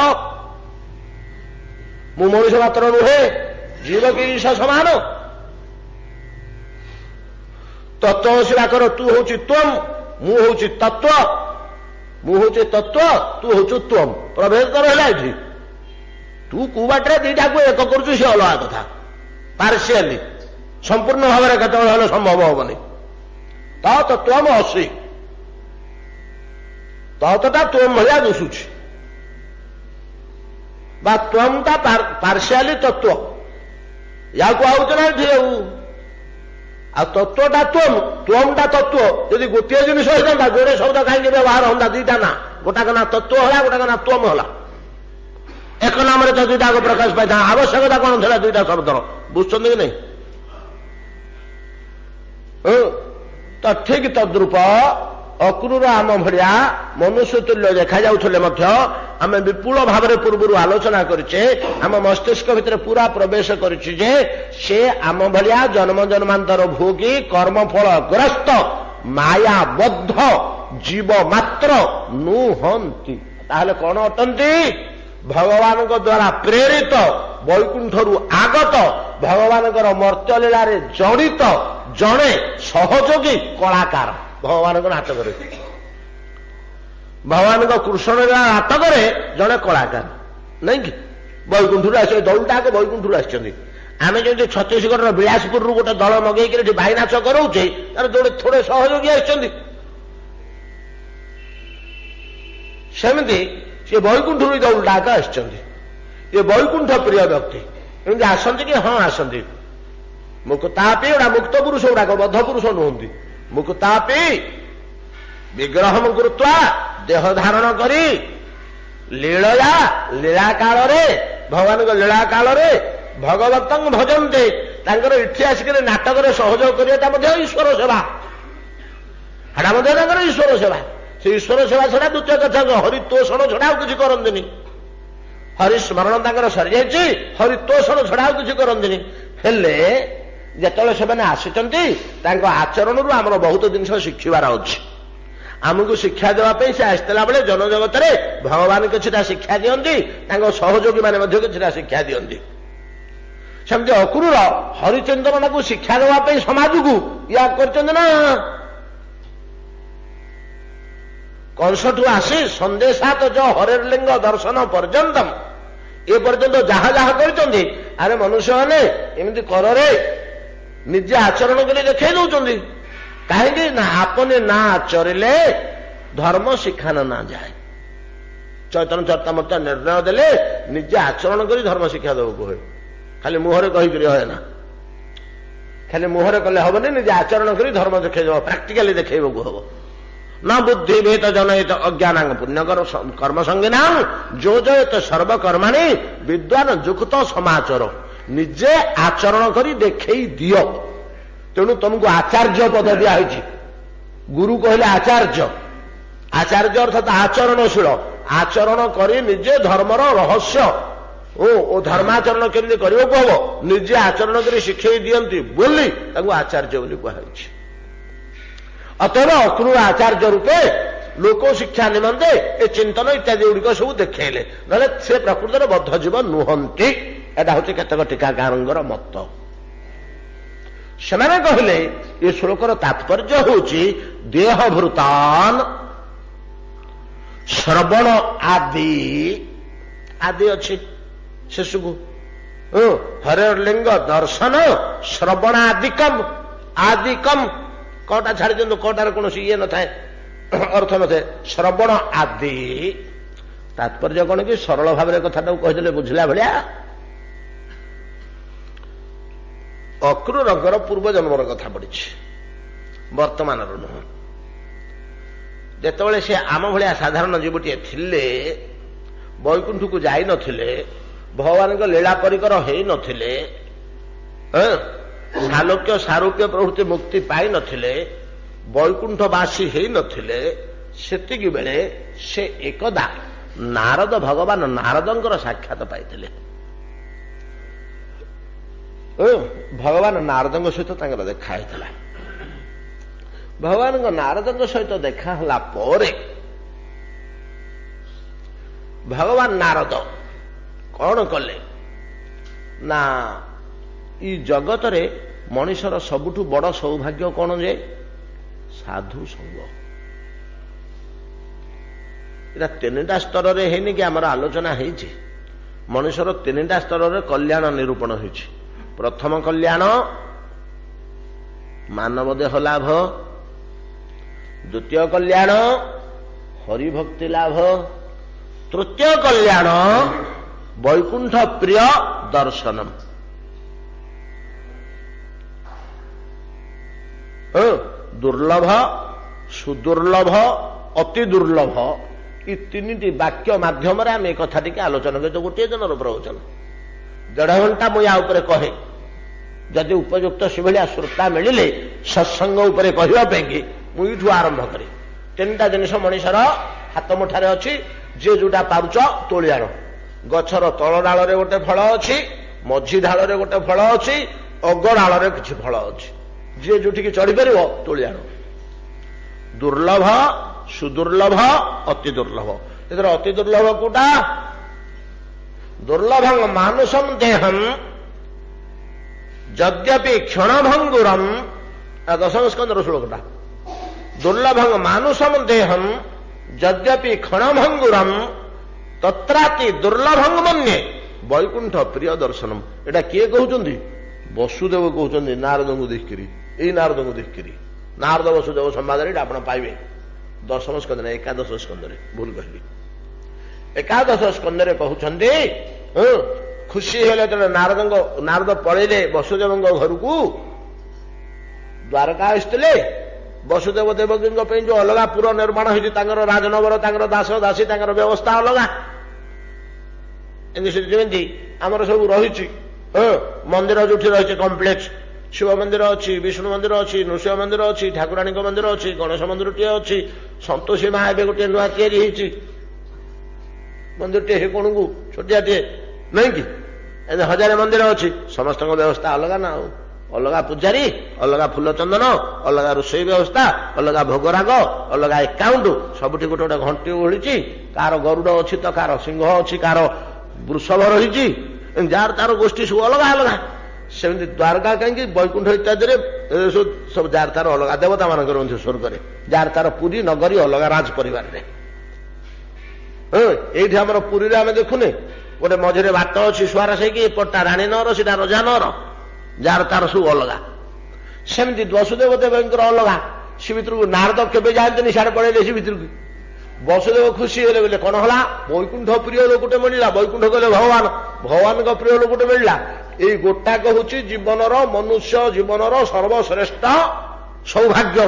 A: मु मनुष्य मात्र नुहे जीव की ईश समान तत्वशिला कर तू हूँ त्वम मु हूँ तत्व मु हूँ तत्व तू हूँ त्वम प्रभेद तो रहा ये तू कुबाटे दीटा को एक करुचु सी अलग कथा पार्शियली संपूर्ण भाव में केतବେଳେ संभव हेनी तो त्वम असी ततटा त्वम भाया दिशुची बा त्वमटा पार्शियली तत्व या आउच ना आ तत्वटा त्वमटा तत्व यदि गोटे जिनिस होता जोड़े शब्द कहीं व्यवहार होता दीटा ना गोटाक ना तत्व होला गोटाक ना त्वम होला एक नाम तो दुईटा को प्रकाश पाई आवश्यकता कौन था दुईटा शब्द बुझुं कि नहीं तो ठीक तद्रूप अक्रूर आम भाया मनुष्य तुल्य देखा जाऊले आम विपुल भाव में पूर्व आलोचना करें आम मस्तिष्क भितर पूरा प्रवेश करे से आम भाया जन्म जन्मांतर भोगी कर्मफल ग्रस्त मायाबद्ध जीव मात्र नुहंती ताहले कौन अटंती भगवान द्वारा प्रेरित वैकुंठरू आगत भगवान मर्त्यलीला जड़ित जड़े सहयोगी कलाकार भगवान नाटक भगवान कृष्ण लीला नाटक जड़े कलाकार नहीं कि वैकुंठरू आस दौलटा को वैकुंठरू आम जमी छत्तीसगढ़ बिलासपुर गोटे दल मगेक भाई नाच कराऊे तार जोड़े थोड़े सहयोगी आमती सी वैकुंठ दौलटाक ये वैकुंठ प्रिय व्यक्ति एमती आसती कि हाँ आसती मुक्तापी गुड़ा मुक्त पुरुष गुड़ाक बद्ध पुरुष नुहति मुक्तापी विग्रह कृत्वा देह धारण करी लीलया लीला काल भगवान लीला काल भगवत भजन्ते इठी आसिक नाटक सहयोग करा ईश्वर सेवा हेटा ईश्वर सेवा से ईश्वर सेवा छड़ा द्वितीय कथा हरितोषण छड़ा किसी करती हरिस्मरण सरी जाइए हरितोषण छड़ा किसी करती हेले जिते से आसी आचरण आम बहुत जिन शिखार अच्छी आमको शिक्षा देवाई से आसला बेले जनजगत भगवान किसी शिक्षा दिखती सहयोगी मैंने किसी शिक्षा दिखती सेमती अक्रूर हरिचंद्रन को शिक्षा देवाई समाज को या कर कंसठू आसी संदेशात जो हरिलिंग दर्शन पर्यंतम ए पर्यंत जहा जहा करते अरे मनुष्य मैंने एमती करे निजे आचरण कर देखे दौरान कहीं ना आपने ना आचरिले धर्म शिखाना ना जाए चैतन्य चरितमृत निर्णय देले निजे आचरण कर धर्म शिक्षा देवक हुए खाली मुहरे कहीकि है ना खाली मुहरे कले हेनी निजे आचरण कर धर्म देखे प्राक्टिकाली देखेबू हम न बुद्धि भेद जनयत अज्ञान पुण्यकर कर्म संज्ञा जो जयत सर्वकर्माणी विद्वान युक्त समाचार निजे आचरण करी देखे दियो तेणु तुमको आचार्य पद दिखाई गुरु कहले आचार्य आचार्य अर्थात आचरणशील आचरण करी निजे धर्मर रहस्य ओ धर्माचरण केमती करने को हम निजे आचरण करी शिखे दियंती बोली आचार्य बोली कहुई अतएव अक्रूर आचार्य रूपे लोक शिक्षा निमंते ए चिंतन इत्यादि गुड़िक सब देखेले ना से प्रकृतर बद्ध जीव नुहंती एटा हूँ केतक टीकाकार मत से कहले ये श्लोकर तात्पर्य होची देहभृतान श्रवण आदि आदि अच्छी शिशु को हरिलिंग दर्शन श्रवण आदिकम आदिकम कटा छाड़ी दिखाते कटार कौन ये न था अर्थ न थे श्रवण आदि तात्पर्य कौन कि सरल भाव में कथा कहीदे बुझला भाया अक्रूरंकर पूर्व जन्मर कथा पड़ी वर्तमान नुह जिते से आम भाया साधारण जीवटे थिले वैकुंठ को जाई नथिले भगवान लीला परिकर हो नथिले सालोक्य सारूप्य प्रभृति मुक्ति पाई नथिले वैकुंठवासी हो नथिले सेतिकी बेले से एकदा नारद भगवान नारदंकर साक्षात पाइथिले भगवान नारदंग सहित देखा भगवान नारदंग सहित देखा भगवान नारद कौन कले ना ई जगत रे मनुष्यर सबुठु बड़ सौभाग्य कौन जे साधु संग तीन स्तर रे है कि आमर आलोचना है ମଣିଷର ତିନିଟା ସ୍ତରରେ କଲ୍ୟାଣ ନିରୂପଣ ହୋଇଛି। ପ୍ରଥମ କଲ୍ୟାଣ ମାନବ ଦେହ ଲାଭ, ଦ୍ୱିତୀୟ କଲ୍ୟାଣ ହରିଭକ୍ତି ଲାଭ, ତୃତୀୟ କଲ୍ୟାଣ ବୈକୁଣ୍ଠ ପ୍ରିୟ ଦର୍ଶନମ୍। ଦୁର୍ଲଭ, ସୁଦୁର୍ଲଭ, ଅତି ଦୁର୍ଲଭ, ଏ ତିନିଟି ବାକ୍ୟ ମାଧ୍ୟମରେ ଆମେ ଏ କଥା ଟିକେ ଆଲୋଚନା କରିଛୁ। ଗୋଟିଏ ଦିନର ପ୍ରବଚନ, 1.5 ଘଣ୍ଟା ମୁଁ ୟା ଉପରେ କହେ। ଯଦି ଉପଯୁକ୍ତ ସେଭଳିଆ ଶ୍ରୋତା ମିଳିଲେ ସତ୍ସଙ୍ଗ ଉପରେ କହିବା ପାଇଁକି ମୁଁ ଏଇଠୁ ଆରମ୍ଭ କରେ। ତିନିଟା ଜିନିଷ ମଣିଷର ହାତ ମୁଠାରେ ଅଛି, ଯିଏ ଯୋଉଟା ପାରୁଛ ତୋଳି ଆଣ। ଗଛର ତଳ ଡାଳରେ ଗୋଟେ ଫଳ ଅଛି, ମଝି ଢାଳରେ ଗୋଟେ ଫଳ ଅଛି, ଅଗ ଡାଳରେ କିଛି ଫଳ ଅଛି। ଯିଏ ଯୋଉଠିକି ଚଢିପାରିବ ତୋଳି ଆଣ। ଦୁର୍ଲଭ, ସୁଦୁର୍ଲଭ, ଅତି ଦୁର୍ଲଭ। ଏଥିରେ ଅତି ଦୁର୍ଲଭ କୋଉଟା? ଦୁର୍ଲଭଂ ମାନୁଷಂ ଦେହಂ ଯଦ୍ୟପି କ୍ଷଣଭଙ୍ଗୁରମ୍, 10ମ ସ୍କନ୍ଧର ଶ୍ଲୋକଟା। ଦୁର୍ଲଭଂ ମାନୁଷମ ଦେହಂ ଯଦ୍ୟପି କ୍ଷଣଭଙ୍ଗୁରମ୍ ତତ୍ରାତି ଦୁର୍ଲଭଂ ମନ୍ୟେ ବୈକୁଣ୍ଠ ପ୍ରିୟ ଦର୍ଶନମ୍। ଏଟା କିଏ କହୁଛନ୍ତି? ବସୁଦେବ କହୁଛନ୍ତି ନାରଦଙ୍କୁ ଦେଖିକିରି। ଏଇ ନାରଦଙ୍କୁ ଦେଖିକିରି ନାରଦ ବସୁଦେବ ସମ୍ବାଦରେ ଏଇଟା ଆପଣ ପାଇବେ 10ମ ସ୍କନ୍ଧରେ, 11ଶ ସ୍କନ୍ଧରେ, ଭୁଲ କହିଲି, 11ଶ ସ୍କନ୍ଧରେ କହୁଛନ୍ତି। ଖୁସି ହେଲେ ଯେତେବେଳେ ନାରଦ ପଳେଇଲେ ବସୁଦେବଙ୍କ ଘରକୁ, ଦ୍ୱାରକା ଆସିଥିଲେ। ବସୁଦେବ ଦେବକୀଙ୍କ ପାଇଁ ଯୋଉ ଅଲଗା ପୁର ନିର୍ମାଣ ହେଇଛି, ତାଙ୍କର ରାଜନଗର, ତାଙ୍କର ଦାସ ଦାସୀ, ତାଙ୍କର ବ୍ୟବସ୍ଥା ଅଲଗା। ଯେମିତି ଆମର ସବୁ ରହିଛି ମନ୍ଦିର ଯୋଉଠି ରହିଛି କମ୍ପ୍ଲେକ୍ସ, ଶିବ ମନ୍ଦିର ଅଛି, ବିଷ୍ଣୁ ମନ୍ଦିର ଅଛି, ନୃସିଂହ ମନ୍ଦିର ଅଛି, ଠାକୁରାଣୀଙ୍କ ମନ୍ଦିର ଅଛି, ଗଣେଶ ମନ୍ଦିରଟିଏ ଅଛି, ସନ୍ତୋଷୀ ମା ଏବେ ଗୋଟିଏ ନୂଆ ତିଆରି ହେଇଛି ମନ୍ଦିରଟିଏ, ହେ କଣକୁ ଛୋଟିଆଟିଏ ନାଇଁ କି? ଏମିତି 1000 ମନ୍ଦିର ଅଛି। ସମସ୍ତଙ୍କ ବ୍ୟବସ୍ଥା ଅଲଗା ନା। ଆଉ ଅଲଗା ପୂଜାରୀ, ଅଲଗା ଫୁଲ ଚନ୍ଦନ, ଅଲଗା ରୋଷେଇ ବ୍ୟବସ୍ଥା, ଅଲଗା ଭୋଗରାଗ, ଅଲଗା ଏକାଉଣ୍ଟ। ସବୁଠି ଗୋଟେ ଗୋଟେ ଘଣ୍ଟି ଓହଳିଛି। କାହାର ଗରୁଡ ଅଛି ତ କାହାର ସିଂହ ଅଛି, କାହାର ବୃଷଭ ରହିଛି, ଯାହାର ତାର ଗୋଷ୍ଠୀ ସବୁ ଅଲଗା ଅଲଗା। ସେମିତି ଦ୍ୱାରକା କାହିଁକି, ବୈକୁଣ୍ଠ ଇତ୍ୟାଦିରେ ସବୁ ଯାହାର ତାର ଅଲଗା। ଦେବତା ମାନଙ୍କର ମଧ୍ୟ ସ୍ୱର୍ଗରେ, ଯାହାର ତାର ପୁରୀ ନଗରୀ ଅଲଗା, ରାଜ ପରିବାରରେ। ଏଇଠି ଆମର ପୁରୀରେ ଆମେ ଦେଖୁନେ ଗୋଟେ ମଝିରେ ବାଟ ଅଛି ସୁଆରସ ହେଇକି, ଏପଟଟା ରାଣୀ ନଅର, ସେଟା ରଜା ନଅର, ଯାହାର ତାର ସବୁ ଅଲଗା। ସେମିତି ବସୁଦେବ ଦେବଙ୍କର ଅଲଗା। ସେ ଭିତରକୁ ନାରଦ କେବେ ଯାଆନ୍ତିନି, ସିଆଡେ ପଳେଇଲେ ସେ ଭିତରକୁ। ବସୁଦେବ ଖୁସି ହେଲେ ବୋଲେ କଣ ହେଲା, ବୈକୁଣ୍ଠ ପ୍ରିୟ ଲୋକଟେ ମିଳିଲା। ବୈକୁଣ୍ଠ କହିଲେ ଭଗବାନ, ଭଗବାନଙ୍କ ପ୍ରିୟ ଲୋକଟେ ମିଳିଲା। ଏଇ ଗୋଟାକ ହଉଛି ଜୀବନର, ମନୁଷ୍ୟ ଜୀବନର ସର୍ବଶ୍ରେଷ୍ଠ ସୌଭାଗ୍ୟ,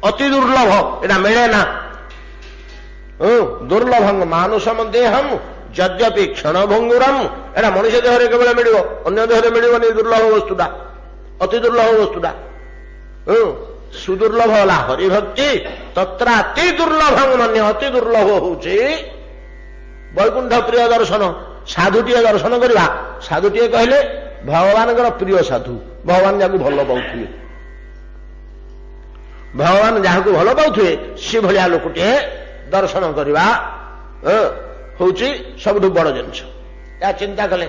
A: ଅତି ଦୁର୍ଲଭ। ଏଟା ମିଳେ ନା। ଦୁର୍ଲଭଂ ମାନୁଷମ ଦେହಂ ଯଦ୍ୟପି କ୍ଷଣଭଙ୍ଗୁରମ୍। ଏଟା ମଣିଷ ଦେହରେ କେବଳ ମିଳିବ, ଅନ୍ୟ ଦେହରେ ମିଳିବନି। ଦୁର୍ଲଭ ବସ୍ତୁଟା, ଅତି ଦୁର୍ଲଭ ବସ୍ତୁଟା। ସୁଦୁର୍ଲଭ ହେଲା ହରିଭକ୍ତି, ତତ୍ର ଅତି ଦୁର୍ଲଭଂ ମନ୍ୟ। ଅତି ଦୁର୍ଲଭ ହଉଛି ବୈକୁଣ୍ଠ ପ୍ରିୟ ଦର୍ଶନ। ସାଧୁଟିଏ ଦର୍ଶନ କରିବା। ସାଧୁଟିଏ କହିଲେ ଭଗବାନଙ୍କର ପ୍ରିୟ ସାଧୁ, ଭଗବାନ ଯାହାକୁ ଭଲ ପାଉଥିବେ, ଭଗବାନ ଯାହାକୁ ଭଲ ପାଉଥିବେ ସେଭଳିଆ ଲୋକଟିଏ ଦର୍ଶନ କରିବା ହଉଛି ସବୁଠୁ ବଡ ଜିନିଷ। ଏହା ଚିନ୍ତା କଲେ,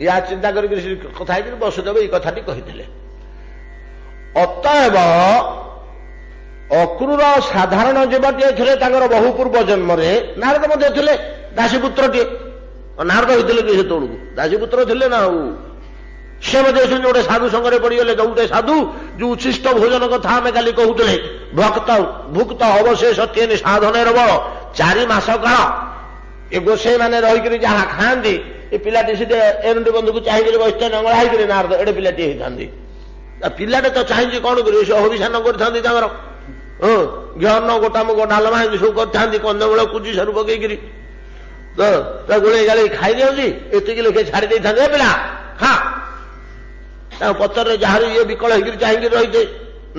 A: ଏହା ଚିନ୍ତା କରିକି କଥା ହେଇକି ବସୁଦେବ ଏଇ କଥାଟି କହିଥିଲେ। ଅତଏବ ଅକ୍ରୂର ସାଧାରଣ ଜୀବଟିଏ ଥିଲେ ତାଙ୍କର ବହୁ ପୂର୍ବ ଜନ୍ମରେ। ନାରଦ ମଧ୍ୟ ଥିଲେ ଦାସୀପୁତ୍ରଟିଏ। ନାରଦ ହେଇଥିଲେ କି ସେତେବେଳକୁ ଦାସୀପୁତ୍ର ଥିଲେ ନା। ଆଉ ସେ ମଧ୍ୟ ସେମିତି ଗୋଟେ ସାଧୁ ସଙ୍ଗରେ ପଡିଗଲେ। ଯୋଉଟେ ସାଧୁ, ଯୋଉ ଉଚ୍ଛିଷ୍ଟ ଭୋଜନ କଥା ଆମେ କାଲି କହୁଥିଲେ, ଭୁକ୍ତ ଅବଶେଷ ତିନି ସାଧନେର ବଳ। 4 ମାସ କାଳ ଏ ଗୋସେଇ ମାନେ ରହିକିରି ଯାହା ଖାଆନ୍ତି, ଏ ପିଲାଟି ସିଧେ ଏରୁଣ୍ଡି ବନ୍ଧୁକୁ ଚାହିଁକିରି ବସିତେ ନଙ୍ଗଳା ହେଇକିରି ନାରଦ ଏଡେ ପିଲାଟି ହେଇଥାନ୍ତି। ପିଲାଟେ ତ ଚାହିଁଛି କଣ କରିବେ, ସେ ହବିଷାନ କରିଥାନ୍ତି ତାଙ୍କର। ଘିଅନ୍ନ ଗୋଟା ମୁଗ ଡାଲମା ଏମିତି ସବୁ କରିଥାନ୍ତି, କନ୍ଦମୂଳ କୁଜି ସାରୁ ପକେଇକିରି ଗୋଳେଇ ଗାଳେଇ ଖାଇ ଦିଅନ୍ତି। ଏତିକି ଲେଖେ ଛାଡି ଦେଇଥାନ୍ତି, ଏ ପିଲା ଖା। ତାଙ୍କ ପତରରେ ଯାହାର ଇଏ ବିକଳ ହେଇକିରି ଚାହିଁକିରି ରହିଛେ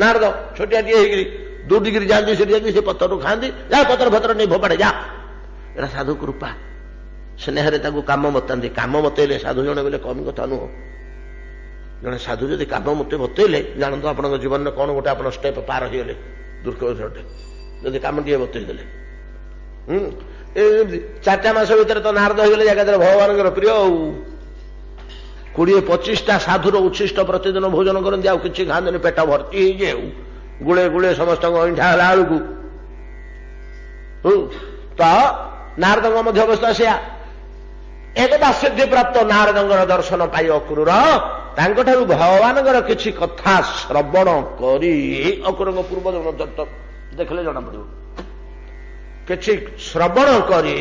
A: ନାରଦ, ଛୋଟିଆଟିଏ ହେଇକିରି ଦୌଡ଼ିକିରି ଯାଆନ୍ତି, ସେଠି ଯାଇକି ସେ ପତରରୁ ଖାଆନ୍ତି। ଯା ପତର ଫତର ନେଇ ଫୋପାଡେ ଯା। ଏଟା ସାଧୁ କୃପା। ସ୍ନେହରେ ତାକୁ କାମ ବତାନ୍ତି। କାମ ବତେଇଲେ ସାଧୁ ଜଣେ ବୋଲେ କମ କଥା ନୁହଁ। ଜଣେ ସାଧୁ ଯଦି କାମ ମତେ ବତେଇଲେ, ଜାଣନ୍ତୁ ଆପଣଙ୍କ ଜୀବନରେ କଣ ଗୋଟେ ଆପଣ ଷ୍ଟେପ ପାର ହେଇଗଲେ। ଦୁର୍ଗଟେ ଯଦି କାମଟିଏ ବତେଇ ଦେଲେ। 4ଟା ମାସ ଭିତରେ ତ ନାରଦ ହେଇଗଲେ ଏକାଥରେ ଭଗବାନଙ୍କର ପ୍ରିୟ। ଆଉ 20-25ଟା ସାଧୁର ଉଚ୍ଛିଷ୍ଟ ପ୍ରତିଦିନ ଭୋଜନ କରନ୍ତି, ଆଉ କିଛି ଖାଆନ୍ତିନି, ପେଟ ଭର୍ତ୍ତି ହେଇଯାଏ। ଆଉ ଗୁଳେ ଗୁଳେ ସମସ୍ତଙ୍କ ଅଇଁଠା ହେଲା ବେଳକୁ ତ ନାରଦଙ୍କ ମଧ୍ୟ ଅବସ୍ଥା ସେୟା। एकदा सिद्धि प्राप्त नारदଙ୍କର ଦର୍ଶନ ପାଇ ଅକ୍ରୁର ତାଙ୍କଠାରୁ ଭଗବାନଙ୍କର କିଛି କଥା ଶ୍ରବଣ କରି ଅକ୍ରୁରଙ୍କ ପୂର୍ବ ଜନ୍ମ ଚରିତ୍ର ଦେଖିଲେ ଜଣାପଡ଼ିବ। କିଛି ଶ୍ରବଣ କରି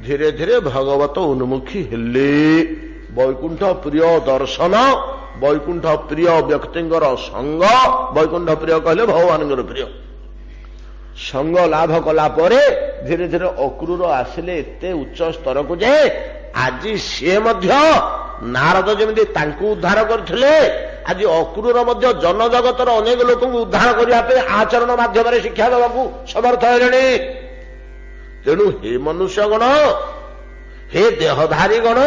A: ଧୀରେ ଧୀରେ ଭଗବତ ଉନ୍ମୁଖୀ ହେଲେ। ବୈକୁଣ୍ଠ ପ୍ରିୟ ଦର୍ଶନ, ବୈକୁଣ୍ଠ ପ୍ରିୟ ବ୍ୟକ୍ତିଙ୍କର ସଙ୍ଗ, ବୈକୁଣ୍ଠ ପ୍ରିୟ କହିଲେ ଭଗବାନଙ୍କର ପ୍ରିୟ ସଙ୍ଗ ଲାଭ କଲା ପରେ ଧୀରେ ଧୀରେ ଅକ୍ରୁର ଆସିଲେ ଏତେ ଉଚ୍ଚ ସ୍ତରକୁ ଯେ ଆଜି ସିଏ ମଧ୍ୟ ନାରଦ ଯେମିତି ତାଙ୍କୁ ଉଦ୍ଧାର କରିଥିଲେ, ଆଜି ଅକ୍ରୁର ମଧ୍ୟ ଜନଜଗତର ଅନେକ ଲୋକଙ୍କୁ ଉଦ୍ଧାର କରିବା ପାଇଁ ଆଚରଣ ମାଧ୍ୟମରେ ଶିକ୍ଷା ଦେବାକୁ ସମର୍ଥ ହେଲେଣି। ତେଣୁ ହେ ମନୁଷ୍ୟଗଣ, ହେ ଦେହଧାରୀ ଗଣ,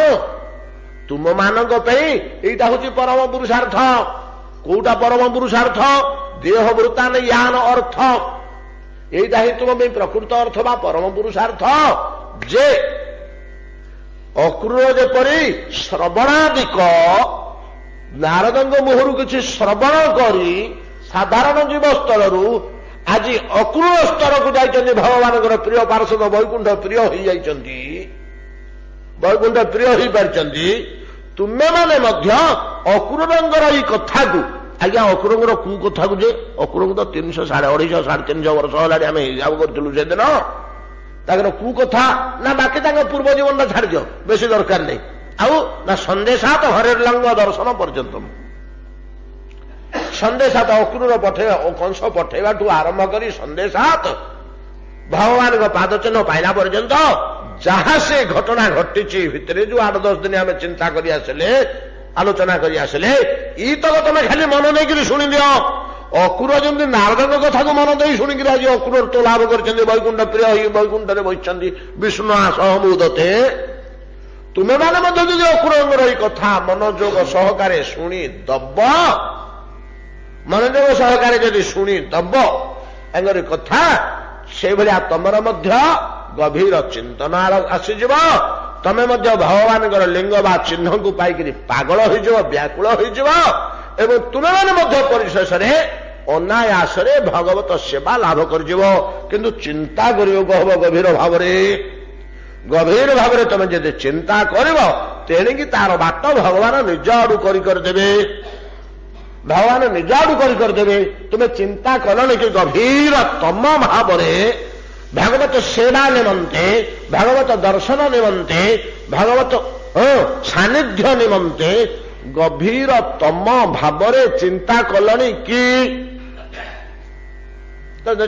A: ତୁମମାନଙ୍କ ପାଇଁ ଏଇଟା ହଉଛି ପରମ ପୁରୁଷାର୍ଥ। କୋଉଟା ପରମ ପୁରୁଷାର୍ଥ? ଦେହ ବୃତ୍ତାନ ୟାନ ଅର୍ଥ। এইটা ହିଁ ତୁମ ପାଇଁ ପ୍ରକୃତ ଅର୍ଥ ବା ପରମ ପୁରୁଷାର୍ଥ। ଯେ ଅକ୍ରୁର ଯେପରି ଶ୍ରବଣାଦିକ ନାରଦଙ୍କ ମୁହଁରୁ କିଛି ଶ୍ରବଣ କରି ସାଧାରଣ ଜୀବ ସ୍ତରରୁ ଆଜି ଅକ୍ରୁର ସ୍ତରକୁ ଯାଇଛନ୍ତି, ଭଗବାନଙ୍କର ପ୍ରିୟ ପାର୍ଷଦ ବୈକୁଣ୍ଠ ପ୍ରିୟ ହୋଇଯାଇଛନ୍ତି, ବୈକୁଣ୍ଠ ପ୍ରିୟ ହୋଇପାରିଛନ୍ତି। ତୁମେମାନେ ମଧ୍ୟ ଅକ୍ରୁରଙ୍କର ଏଇ କଥାକୁ, ଆଜ୍ଞା ଅକ୍ରୁରଙ୍କର କୋଉ କଥାକୁ ଯେ ଅକ୍ରୁରଙ୍କୁ ତ 300, 250, 350 ବର୍ଷ ହେଲାଣି ଆମେ ହିସାବ କରିଥିଲୁ ସେଦିନ। ତାଙ୍କର କୋଉ କଥା ନା ବାକି ତାଙ୍କ ପୂର୍ବ ଜୀବନଟା ଛାଡ଼ିଦିଅ, ବେଶୀ ଦରକାର ନାହିଁ। ଆଉ ନା ସନ୍ଦେଶାତ ହରିର୍ଲଙ୍ଗ ଦର୍ଶନ ପର୍ଯ୍ୟନ୍ତ, ସନ୍ଦେଶାତ ଅକ୍ରୁର ପଠେଇବା, କଂସ ପଠେଇବାଠୁ ଆରମ୍ଭ କରି ସନ୍ଦେଶାତ ଭଗବାନଙ୍କ ପାଦ ଚିହ୍ନ ପାଇଲା ପର୍ଯ୍ୟନ୍ତ ଯାହା ସେ ଘଟଣା ଘଟିଛି ଭିତରେ ଯୋଉ 8-10 ଦିନ ଆମେ ଚିନ୍ତା କରି ଆସିଲେ, ଆଲୋଚନା କରି ଆସିଲେ, ଇତକ ତମେ ଖାଲି ମନ ନେଇକିରି ଶୁଣିଦିଅ। ଅକ୍ରୁର ଯେମିତି ନାରଦଙ୍କ କଥାକୁ ମନ ଦେଇ ଶୁଣିକିରି ଆଜି ଅକ୍ରୁର ତ ଲାଭ କରିଛନ୍ତି, ବୈକୁଣ୍ଠ ପ୍ରିୟ ହୋଇ ବୈକୁଣ୍ଠରେ ବସିଛନ୍ତି ବିଷ୍ଣୁ ସହମୁଦତେ। ତୁମେମାନେ ମଧ୍ୟ ଯଦି ଅକ୍ରୁରଙ୍କର ଏଇ କଥା ମନୋଯୋଗ ସହକାରେ ଶୁଣି ଦବ, ମନୋଯୋଗ ସହକାରେ ଯଦି ଶୁଣି ଦବ ତାଙ୍କର କଥା, ସେଇଭଳିଆ ତମର ମଧ୍ୟ ଗଭୀର ଚିନ୍ତନ ଆସିଯିବ। ତମେ ମଧ୍ୟ ଭଗବାନଙ୍କର ଲିଙ୍ଗ ବା ଚିହ୍ନକୁ ପାଇକିରି ପାଗଳ ହୋଇଯିବ, ବ୍ୟାକୁଳ ହୋଇଯିବ ଏବଂ ତୁମେମାନେ ମଧ୍ୟ ପରିଶେଷରେ ଅନାୟାସରେ ଭଗବତ ସେବା ଲାଭ କରିଯିବ। କିନ୍ତୁ ଚିନ୍ତା କରିବାକୁ ହବ ଗଭୀର ଭାବରେ। ଗଭୀର ଭାବରେ ତମେ ଯଦି ଚିନ୍ତା କରିବ, ତେଣିକି ତାର ବାଟ ଭଗବାନ ନିଜ ଆଡୁ କରିଦେବେ, ଭଗବାନ ନିଜ ଆଡୁ କରିଦେବେ। ତୁମେ ଚିନ୍ତା କଲନି କି ଗଭୀର ତମ ଭାବରେ ଭାଗବତ ସେବା ନିମନ୍ତେ, ଭାଗବତ ଦର୍ଶନ ନିମନ୍ତେ, ଭାଗବତ ସାନ୍ନିଧ୍ୟ ନିମନ୍ତେ ଗଭୀର ତମ ଭାବରେ ଚିନ୍ତା କଲଣି କି?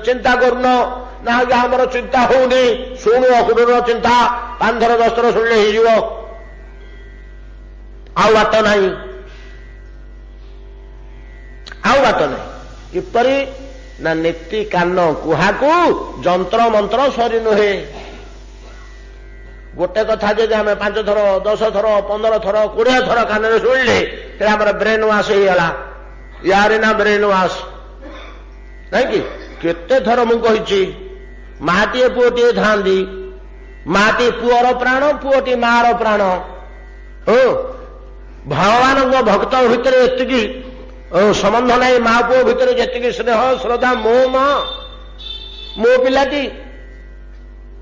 A: ଚିନ୍ତା କରୁନ ନା ଆଜ୍ଞା ଆମର ଚିନ୍ତା ହଉନି। ଶୁଣୁ ଅକ୍ରୁର ଚିନ୍ତା 5 ଥର 10 ଥର ଶୁଣିଲେ ହେଇଯିବ, ଆଉ ବାଟ ନାହିଁ, ଆଉ ବାଟ ନାହିଁ। କିପରି ନା ନୀତି କାନ କୁହାକୁ ଯନ୍ତ୍ର ମନ୍ତ୍ର ସରି ନୁହେଁ। ଗୋଟେ କଥା ଯଦି ଆମେ 5 ଥର 10 ଥର 15 ଥର 20 ଥର କାନରେ ଶୁଣିଲେ, ସେଟା ଆମର ବ୍ରେନ୍ ୱାଶ ହେଇଗଲା। ୟାରି ନା ବ୍ରେନ୍ ୱାଶ ନାଇଁ କି? କେତେ ଥର ମୁଁ କହିଛି, ମାଟିଏ ପୁଅଟିଏ ଥାନ୍ତି, ମାଟି ପୁଅର ପ୍ରାଣ, ପୁଅଟି ମାର ପ୍ରାଣ। ଭଗବାନଙ୍କ ଭକ୍ତ ଭିତରେ ଏତିକି ସମ୍ବନ୍ଧ ନାହିଁ, ମା ପୁଅ ଭିତରେ ଯେତିକି ସ୍ନେହ ଶ୍ରଦ୍ଧା, ମୋ ପିଲାଟି,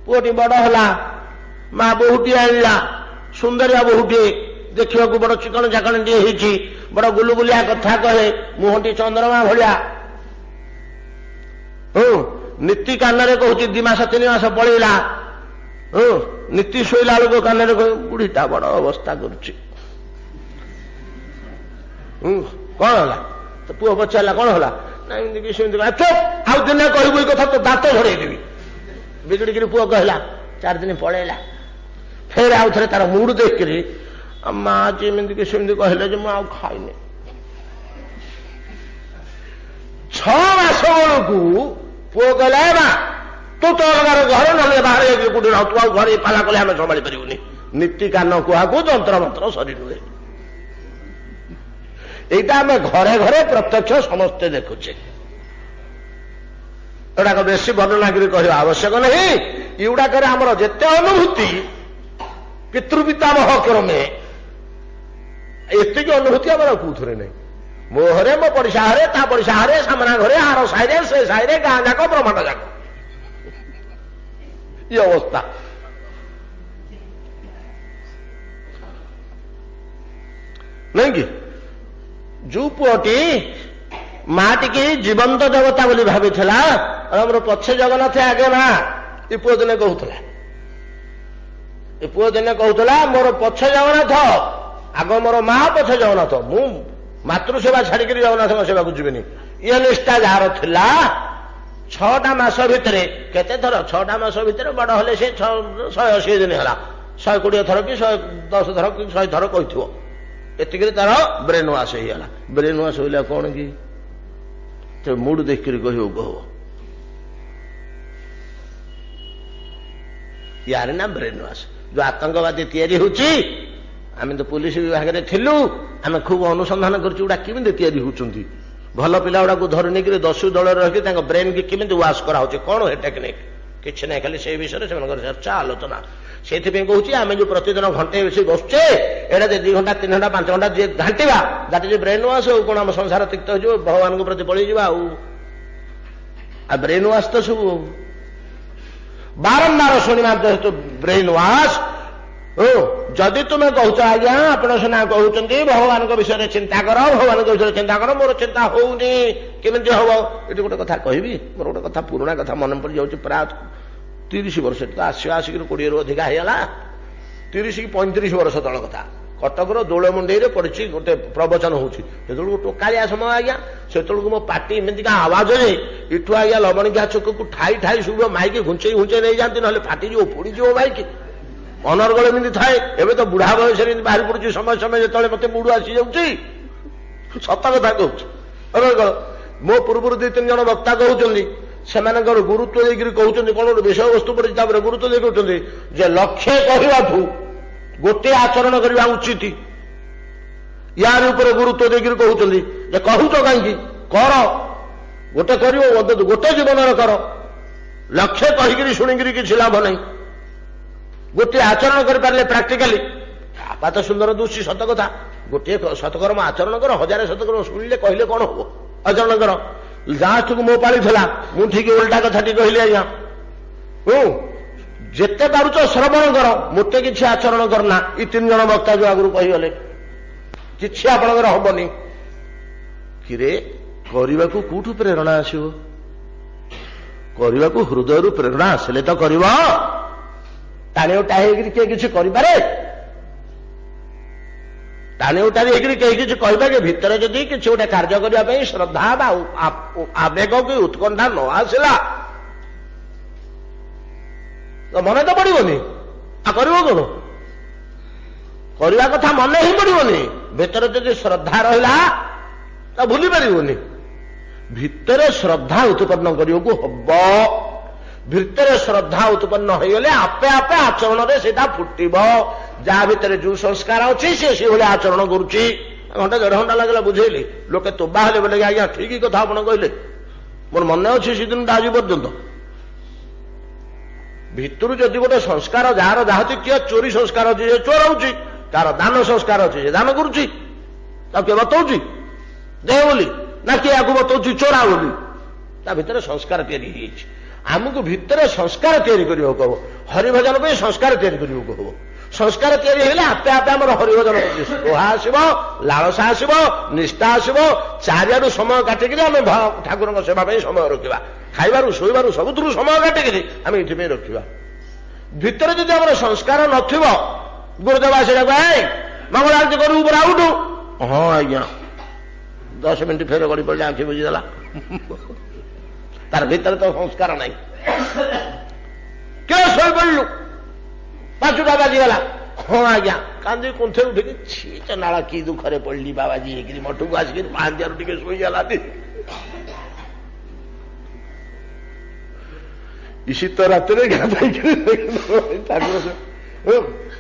A: ପୁଅଟି ବଡ ହେଲା, ମା ବୋହୂଟିଏ ଆଣିଲା, ସୁନ୍ଦରିଆ ବୋହୂଟିଏ, ଦେଖିବାକୁ ବଡ ଚିକଣ ଚାକଣଟିଏ ହେଇଛି, ବଡ ଗୁଲୁଗୁଲିଆ କଥା କହେ, ମୁହଁଟି ଚନ୍ଦ୍ରମା ଭଳିଆ। ନୀତି କାନରେ କହୁଛି 2 ମାସ 3 ମାସ ପଳେଇଲା। ନୀତି ଶୋଇଲା ବେଳକୁ କାନରେ ବୁଢୀଟା ବଡ ଅବସ୍ଥା କରୁଛି। କଣ ହେଲା? ତ ପୁଅ ପଚାରିଲା କଣ ହେଲା? ନାଇଁ ଏମିତି ସେମିତି। ଚୁପ୍, ଆଉ ଦିନେ କହିବୁ ଏଇ କଥା ତ ଦାନ୍ତ ଝଡେଇଦେବି। ବିଗିଡିକିରି ପୁଅ କହିଲା, 4 ଦିନ ପଳେଇଲା। ଫେର ଆଉ ଥରେ ତାର ମୁଡ ଦେଖିକିରି, ମା ଆଜି ଏମିତି ସେମିତି କହିଲେ ଯେ ମୁଁ ଆଉ ଖାଇନି। 6 ମାସ ବେଳକୁ ପୁଅ କହିଲା, ମା ତୁ ତ ଅଲଗାର ଘରେ ନହେଲେ ବାହାରେ ଯାଇକି କୋଉଠି ରହ, ତୁ ଆଉ ଘରେ ପାଲା କଲେ ଆମେ ସମ୍ଭାଳି ପାରିବୁନି। ନୀତି କାନ କୁହାକୁ ଯନ୍ତ୍ର ମନ୍ତ୍ର ସରି ନୁହେଁ। এইটা ଆମେ ଘରେ ଘରେ ପ୍ରତ୍ୟକ୍ଷ ସମସ୍ତେ ଦେଖୁଛେ। ଏଗୁଡାକ ବେଶୀ ବର୍ଣ୍ଣନା କରି କହିବା ଆବଶ୍ୟକ ନାହିଁ। ଏଗୁଡାକରେ ଆମର ଯେତେ ଅନୁଭୂତି ପିତୃପିତାମହ କ୍ରମେ, ଏତିକି ଅନୁଭୂତି ଆମର କୋଉଥିରେ ନାହିଁ। ମୋ ଘରେ, ମୋ ପଡ଼ିଶା ଘରେ, ତା ପଡ଼ିଶା ଘରେ, ସାମନା ଘରେ, ଆର ସାହିରେ, ସେ ସାହିରେ, ଗାଁ ଯାକ, ବ୍ରହ୍ମାଣ୍ଡ ଯାକ, ଏ ଅବସ୍ଥା। नहीं कि जो पुअटी माटी की जीवंत देवता बोली भावी मोर पछे जगन्नाथ आगे ना ये पुओ दिने कहूला ए पुओ दिने कहूला मोर पछे जगन्नाथ आग मोर माँ पछे जगन्नाथ मु मातृसेवा छाड़ी जगन्नाथ सेवा को जीविनी ये निष्ठा जार थिला 6टा मास भितर केते थर 6टा मास भितर बड़ हेले से 180 दिन है 120 थर कि 110 थर कि 100 थर कही एतिक तार ब्रेन वाश होगा ब्रेन वाश होगा कौन कि मुड देख कह कह यार ना ब्रेन वाश जो आतंकवादी तैयारी होची आम तो पुलिस विभाग में थिलु आम खूब अनुसंधान करुड़ा केमी तैयारी होती भल पिला गुड़ा को धरी नहीं दस्यु दल रही ब्रेन की केमी वाश कराऊँ कौन है टेक्निक किसी ना खाली से विषय से चर्चा आलोचना से कहूँ आम जो प्रतिदिन घंटे बेसी बसुचे एटा 2 घंटा 3 घंटा 5 घंटा जी घाटा दैट इज ब्रेन वाश हो कौन आम संसार तिक्त हो भगवान प्रति पड़ी जा ब्रेन वाश तो सब बारंबार शुणा जेहेतु ब्रेन वाश जदि तुम्हें कहूच आज्ञा आप सीना कहते भगवान विषय चिंता कर भगवान विषय चिंता कर मोर चिंता होनी केमी हम ये गोटे कथा कह मोर गोटे कथा पुराणा कथा मन पड़ जाऊँगी प्राय 30 वर्ष तो आसिक 20 रु अधिका होगा 30 कि 35 वर्ष तल कथा कटकर दौलमुंडई पड़ी गोटे प्रवचन होती टोकालिया समय आज्ञा से मो पार्टी एमतीका आवाज है इठू आज्ञा लवणिका चौक को ठाई ठाई शुभ माइक घुंचे घुंचे नहीं जाती ना फाटी फोड़ी माइक अनर्गल एमती थाए एवं तो बुढ़ा बयस बाहरी पड़ी समय समय जो मत मुड़ आसी जाऊँगी सत कथा कहूँ मो पूर्व 2-3 जन वक्ता कहते से गुरुत्व देकर कहते कौन गोटे विषय वस्तु पड़े गुरुत्व दे कहते जे लक्ष्य कहवा गोटे आचरण करवा उचित यार ऊपर गुरुत्व देकर कहते कहूच कहीं कर गोटे कर गोटे जीवन कर लक्ष्य कहीकि शुणिकी किसी लाभ नहीं गोटे आचरण कर प्राक्टिकाली आपात सुंदर दुष्टी सत कथा गोटे सतकर्म आचरण कर 1000 सतकर्म शुणिले कहले कौन हम आचरण कर लास्ट को मो पाली था मु ठीक उल्टा कथा कहली आज्ञा जिते पारुच श्रवण कर मत कि आचरण करना ये 3 जन वक्ता जो आगु कहीगले कि आपणकर हेनी कि करने को कौटू प्रेरणा आसो करने को हृदय प्रेरणा आसले तो कर टाणी उठा किए किसी करे टाणी उठा किसी कहे भितर जदि किसी गोटे कार्य करने श्रद्धा आवेग की उत्कंठा न आसला तो मन तो पड़ोनी कर कौन करने कथा मन ही पड़ोनी भितर जदि श्रद्धा रहा तो भूली पारनी भितर श्रद्धा उत्पन्न करने को हम भितर श्रद्धा उत्पन्न हो गले आपे आपे आचरण में सीधा फुटब जहाँ भितर जो संस्कार अच्छी से भाई आचरण करुच्ची घंटा 1.5 घंटा लगला बुझेली लोके तोबा हेले बोले आज्ञा ठीक कथा आप कहले मोर मन अच्छी से दिन आज पर्यंत भितर जदि गोटे संस्कार जार जहाँ किए चोरी संस्कार अच्छी से चोर होची तार दान संस्कार अच्छी से दान करुच्ची किए बताऊँगी दे बोली ना किए आपको बताऊँ चोरा बोली ता भितर संस्कार तैयारी आमको भितर संस्कार तैयारी करने को हरिभजन पर संस्कार तैयारी करने को संस्कार तैयारी हेले आपे आपे आम हरिभजन स्पृहा आसब लालसा आसब निष्ठा आसब चारिआडू समय काटिक आम ठाकुर सेवा समय रखा खाइबारू शोइबारू सबुठ समय काटिक आम ये रखा भितर जब आम संस्कार नथिब गुरुदेव आसा मंगल आरती करू पर आउटू हाँ आज्ञा 10 मिनिट फेर गड़ी पड़े आखि बुझीदेला तार भीतर तो संस्कार नहीं क्या शोई पड़लु 5टा बाजीगला हाँ आज्ञा कांदी कुंथे उठिक छी नाला की दुखरे पड़ली बाबाजी मठू को आसिक 5 टे शोईगला शीत रात घर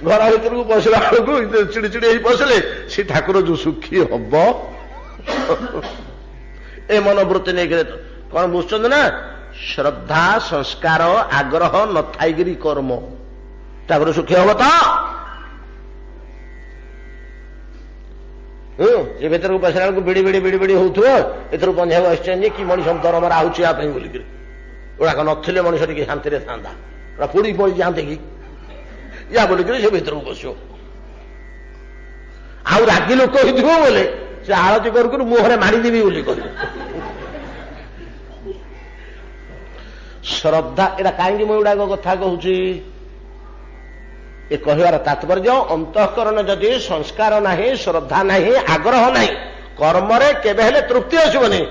A: भर को पशला बेलू चिड़चिड़ी पशले सी ठाकुर जो सुखी हम ए मनोवृत्ति नहीं कौन बुझुं ना श्रद्धा संस्कार आग्रह न थाइगिरी कर्म ठाकुर सुखी हम तो ये भर को पशला बेलू बिड़ी बिड़ी बिड़ी बिड़ी होथो एथर बंधा आसि कि मनीष दरमार आउे बोलिक गुड़ाक नथिले मनीष टे शांति था पुड़ी पड़ी जाते कि या बोलिक से भर को बस ଆଉ ରାଗି ଲୋକ ହେଇଥିବ ବୋଲେ ସେ ଆଳତି କରୁ କରୁ ମୁହଁରେ ମାରିଦେବି ବୋଲି କହିବ। ଶ୍ରଦ୍ଧା, ଏଇଟା କାହିଁକି ମୁଁ ଏଗୁଡାକ କଥା କହୁଛି? ଏ କହିବାର ତାତ୍ପର୍ଯ୍ୟ, ଅନ୍ତଃକରଣ ଯଦି ସଂସ୍କାର ନାହିଁ, ଶ୍ରଦ୍ଧା ନାହିଁ, ଆଗ୍ରହ ନାହିଁ, କର୍ମରେ କେବେ ହେଲେ ତୃପ୍ତି ଆସିବନି।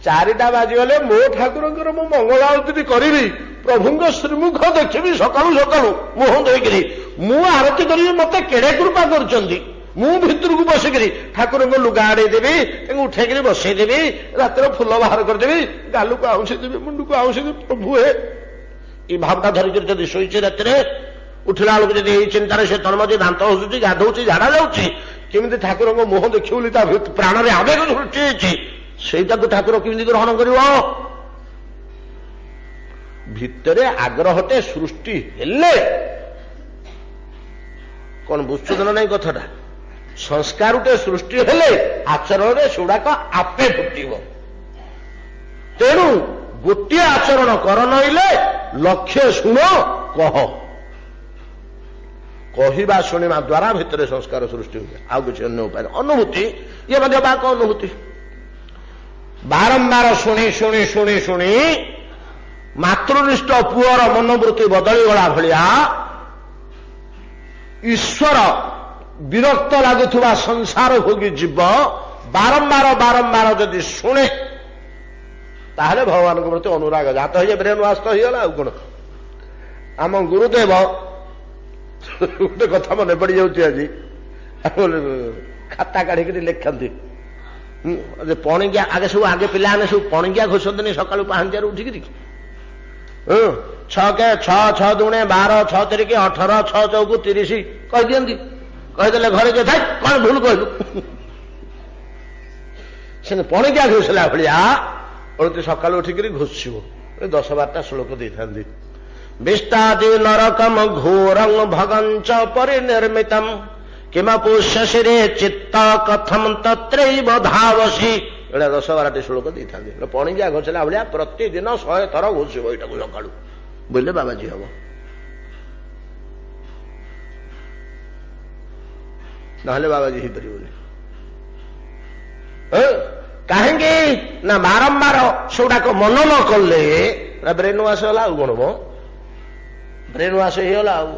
A: 4ଟା ବାଜିଗଲେ ମୋ ଠାକୁରଙ୍କର ମୁଁ ମଙ୍ଗଳ ଆଳତି କରିବି, ପ୍ରଭୁଙ୍କ ଶ୍ରୀମୁଖ ଦେଖିବି, ସକାଳୁ ସକାଳୁ ମୁହଁ ଧୋଇକିରି ମୁଁ ଆରତି କରିବି, ମତେ କେଡ଼େ କୃପା କରୁଛନ୍ତି। ମୁଁ ଭିତରକୁ ବସିକିରି ଠାକୁରଙ୍କ ଲୁଗା ଆଡ଼େଇ ଦେବି, ତାଙ୍କୁ ଉଠେଇକିରି ବସେଇଦେବି, ରାତିର ଫୁଲ ବାହାର କରିଦେବି, ଗାଲୁକୁ ଆଉଁସି ଦେବି, ମୁଣ୍ଡକୁ ଆଉଁସି ଦେବି, ପ୍ରଭୁ ହେ, ଏଇ ଭାବଟା ଧରିକିରି ଯଦି ଶୋଇଛି ରାତିରେ, ଉଠିଲା ବେଳକୁ ଯଦି ଏଇ ଚିନ୍ତାରେ ସେ ତନ୍ମଧ୍ୟ ଦାନ୍ତ ହସୁଛି, ଗାଧଉଛି, ଝାଡ଼ା ଯାଉଛି, କେମିତି ଠାକୁରଙ୍କ ମୁହଁ ଦେଖିବ ବୋଲି ତା ପ୍ରାଣରେ ଆବେଗ ସୃଷ୍ଟି ହେଇଛି, ସେଇଟାକୁ ଠାକୁର କେମିତି ଗ୍ରହଣ କରିବ? ଭିତରେ ଆଗ୍ରହଟେ ସୃଷ୍ଟି ହେଲେ, କଣ ବୁଝୁଛ ନା ନାଇଁ କଥାଟା? ସଂସ୍କାରଟେ ସୃଷ୍ଟି ହେଲେ ଆଚରଣରେ ସେଗୁଡାକ ଆପେ ଫୁଟିବ। ତେଣୁ ଗୋଟିଏ ଆଚରଣ କର ନଇଲେ ଲକ୍ଷ୍ୟ ଶୁଣ କହ, କହିବା ଶୁଣିବା ଦ୍ୱାରା ଭିତରେ ସଂସ୍କାର ସୃଷ୍ଟି ହୁଏ, ଆଉ କିଛି ଅନ୍ୟ ଉପାୟ। ଅନୁଭୂତି, ଇଏ ମଧ୍ୟ ବାକ ଅନୁଭୂତି। ବାରମ୍ବାର ଶୁଣି ଶୁଣି ଶୁଣି ଶୁଣି ମାତୃନିଷ୍ଠ ପୁଅର ମନୋବୃତ୍ତି ବଦଳିଗଲା ଭଳିଆ ଈଶ୍ୱର ବିରକ୍ତ ଲାଗୁଥିବା ସଂସାର ଭୋଗୀ ଜୀବ ବାରମ୍ବାର ବାରମ୍ବାର ଯଦି ଶୁଣେ, ତାହେଲେ ଭଗବାନଙ୍କ ପ୍ରତି ଅନୁରାଗ ଜାତ ହେଇଯାଏ, ବ୍ରେନ୍ ୱାସ୍ ହେଇଗଲା। ଆଉ କଣ? ଆମ ଗୁରୁଦେବ ଗୋଟେ କଥା ମନେ ପଡିଯାଉଛି ଆଜି, ଖାତା କାଢିକିରି ଲେଖନ୍ତି, ପଣିକିଆ ଆଗେ ସବୁ ଆଗେ ପିଲାମାନେ ସବୁ ପଣିକିଆ ଘୋଷନ୍ତିନି ସକାଳୁ ପାହାନ୍ତିଆରୁ ଉଠିକିରି, 6 × 6 = 12, 6 × 3 = 18, 6 × 4 = 30 କହିଦିଅନ୍ତି। କହିଦେଲେ ଘରେ ଯେ ଥାଏ କଣ ଭୁଲ କହିଲୁ, ସେ ପଣିକିଆ ଘୋଷିଲା ଭଳିଆ ଓଲଟି ସକାଳୁ ଉଠିକିରି ଘୋଷିବ। 10-12ଟା ଶ୍ଲୋକ ଦେଇଥାନ୍ତି। ବିଷ୍ଟାଦି ନରକମ ଘୋରଂ ଭଗଞ୍ଚ ପରିନିର୍ମିତମ୍ କିମପୁ ଶଶିରେ ଚିତ୍ତ କଥମ ତତ୍ରୈବ ଧାବସି। ଏଇଟା 10-12ଟି ଶ୍ଲୋକ ଦେଇଥାନ୍ତି। ପଣିକିଆ ଘୋଷିଲା ଭଳିଆ ପ୍ରତିଦିନ 100 ଥର ଘୋଷିବ ଏଇଟାକୁ ସକାଳୁ, ବୋଇଲେ ବାବାଜୀ ହବ। ନହେଲେ ବାବାଜୀ ହେଇପାରିବନି। କାହିଁକି ନା ବାରମ୍ବାର ସେଗୁଡାକ ମନ ନ କଲେ ବ୍ରେନ୍ ୱାସ୍ ହେଲା। ଆଉ କଣ ମ, ବ୍ରେନ୍ ୱାସ୍ ହେଇଗଲା। ଆଉ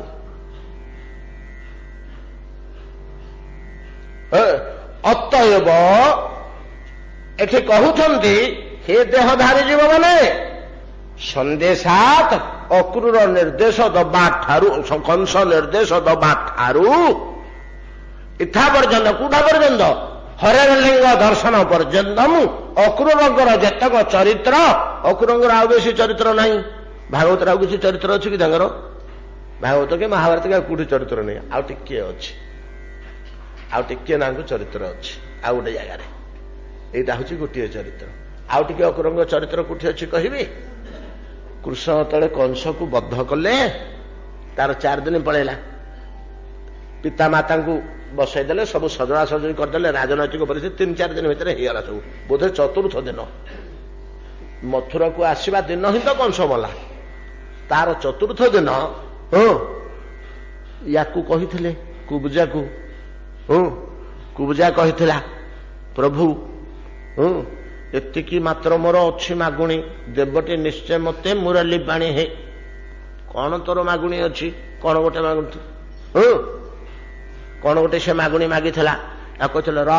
A: ଅତଏବ ଏଠି କହୁଛନ୍ତି, ହେ ଦେହଧାରୀ ଜୀବମାନେ, ସନ୍ଦେଶାତ ଅକ୍ରୂର ନିର୍ଦ୍ଦେଶ ଦବା ଠାରୁ, କଂସ ନିର୍ଦ୍ଦେଶ ଦବା ଠାରୁ ଇଥା ପର୍ଯ୍ୟନ୍ତ, କୋଉଟା ପର୍ଯ୍ୟନ୍ତ? ହରେଲିଙ୍ଗ ଦର୍ଶନ ପର୍ଯ୍ୟନ୍ତ ଅକ୍ରୂରଙ୍କର ଯେତକ ଚରିତ୍ର, ଅକ୍ରୂରଙ୍କର ଆଉ ବେଶୀ ଚରିତ୍ର ନାହିଁ। ଭାଗବତର ଆଉ କିଛି ଚରିତ୍ର ଅଛି କି ତାଙ୍କର? ଭାଗବତ କି ମହାଭାରତ କି କୋଉଠି ଚରିତ୍ର ନାହିଁ, ଆଉ ଟିକିଏ ଅଛି, ଆଉ ଟିକିଏ ନାଙ୍କୁ ଚରିତ୍ର ଅଛି ଆଉ ଗୋଟେ ଜାଗାରେ। ଏଇଟା ହଉଛି ଗୋଟିଏ ଚରିତ୍ର। ଆଉ ଟିକେ ଅକ୍ରୂରଙ୍କ ଚରିତ୍ର କୋଉଠି ଅଛି କହିବି? କୃଷ୍ଣ ତଳେ କଂସକୁ ବଦ୍ଧ କଲେ, ତାର 4 ଦିନ ପଳେଇଲା, ପିତାମାତାଙ୍କୁ ବସେଇଦେଲେ, ସବୁ ସଜଡ଼ା ସଜଡ଼ି କରିଦେଲେ, ରାଜନୈତିକ ପରିସ୍ଥିତି 3-4 ଦିନ ଭିତରେ ହେଇଗଲା ସବୁ। ବୋଧେ 4ର୍ଥ ଦିନ ମଥୁରାକୁ ଆସିବା ଦିନ ହିଁ ତ କଂସ ମଲା। ତାର 4ର୍ଥ ଦିନ ୟାକୁ କହିଥିଲେ, କୁବଜାକୁ, କୁବଜା କହିଥିଲା, ପ୍ରଭୁ ଏତିକି ମାତ୍ର ମୋର ଅଛି ମାଗୁଣି, ଦେବଟି ନିଶ୍ଚୟ ମତେ ମୁରଲି ପାଣି ହେ। କଣ ତୋର ମାଗୁଣି ଅଛି? କଣ ଗୋଟେ ମାଗୁଣି, କଣ ଗୋଟେ ସେ ମାଗୁଣି ମାଗିଥିଲା। ୟାକୁ କହିଥିଲେ, ର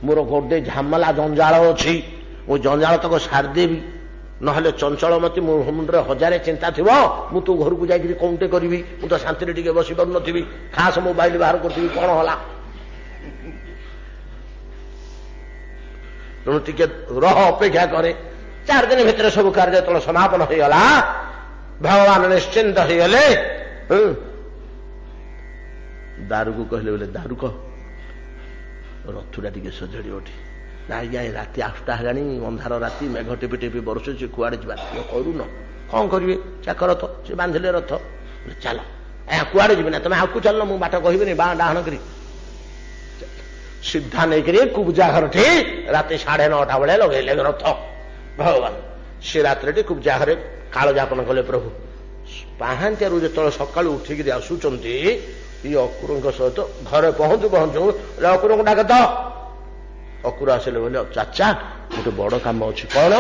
A: ମୋର ଗୋଟେ ଝାମଲା ଜଞ୍ଜାଳ ଅଛି, ମୁଁ ଜଞ୍ଜାଳ ତକ ସାରିଦେବି, ନହେଲେ ଚଞ୍ଚଳମତି ମୋ ମୁଣ୍ଡରେ 1000 ଚିନ୍ତା ଥିବ, ମୁଁ ତୋ ଘରକୁ ଯାଇକିରି କଣଟେ କରିବି, ମୁଁ ତ ଶାନ୍ତିରେ ଟିକେ ବସି ପାରୁନଥିବି, ଖାସ ମୋବାଇଲ ବାହାର କରୁଥିବି, କଣ ହେଲା? ତେଣୁ ଟିକେ ରହ, ଅପେକ୍ଷା କରେ। 4 ଦିନ ଭିତରେ ସବୁ କାର୍ଯ୍ୟ ଯେତେବେଳେ ସମାପନ ହେଇଗଲା, ଭଗବାନ ନିଶ୍ଚିନ୍ତ ହେଇଗଲେ। ଦାରୁକୁ କହିଲେ, ବୋଲେ ଦାରୁକ ରଥୁଟା ଟିକେ ସଜାଡି ଓଠି। ନା ଆଜ୍ଞା, ରାତି 8ଟା ହେଲାଣି, ଅନ୍ଧାର ରାତି, ମେଘ ଟିପି ଟିପି ବର୍ଷୁଛି, କୁଆଡେ ଯିବା? କରୁନ, କଣ କରିବେ? ଚାକର ତ ସେ ବାନ୍ଧିଲେ ରଥ। ଚାଲ, କୁଆଡେ ଯିବି ନା, ତମେ ଆଗକୁ ଚାଲ, ମୁଁ ବାଟ କହିବିନି, ବାଁ ଡାହାଣ କରି ସିଧା ନେଇକରି କୁବଜା ଘରଠି ରାତି 9:30 ବେଳେ ଲଗେଇଲେ ରଥ। ଭଗବାନ ସେ ରାତ୍ରିଟି କୁବଜା ଘରେ କାଳ ଯାପନ କଲେ। ପ୍ରଭୁ ପାହାନ୍ତିଆରୁ ଯେତେବେଳେ ସକାଳୁ ଉଠିକିରି ଆସୁଛନ୍ତି, ये अकुर सहित घरे पहुंचु पहुंचु अकुर को डाक तो अकुर आसिले बोले चाचा गोटे बड़ काम अच्छी कौन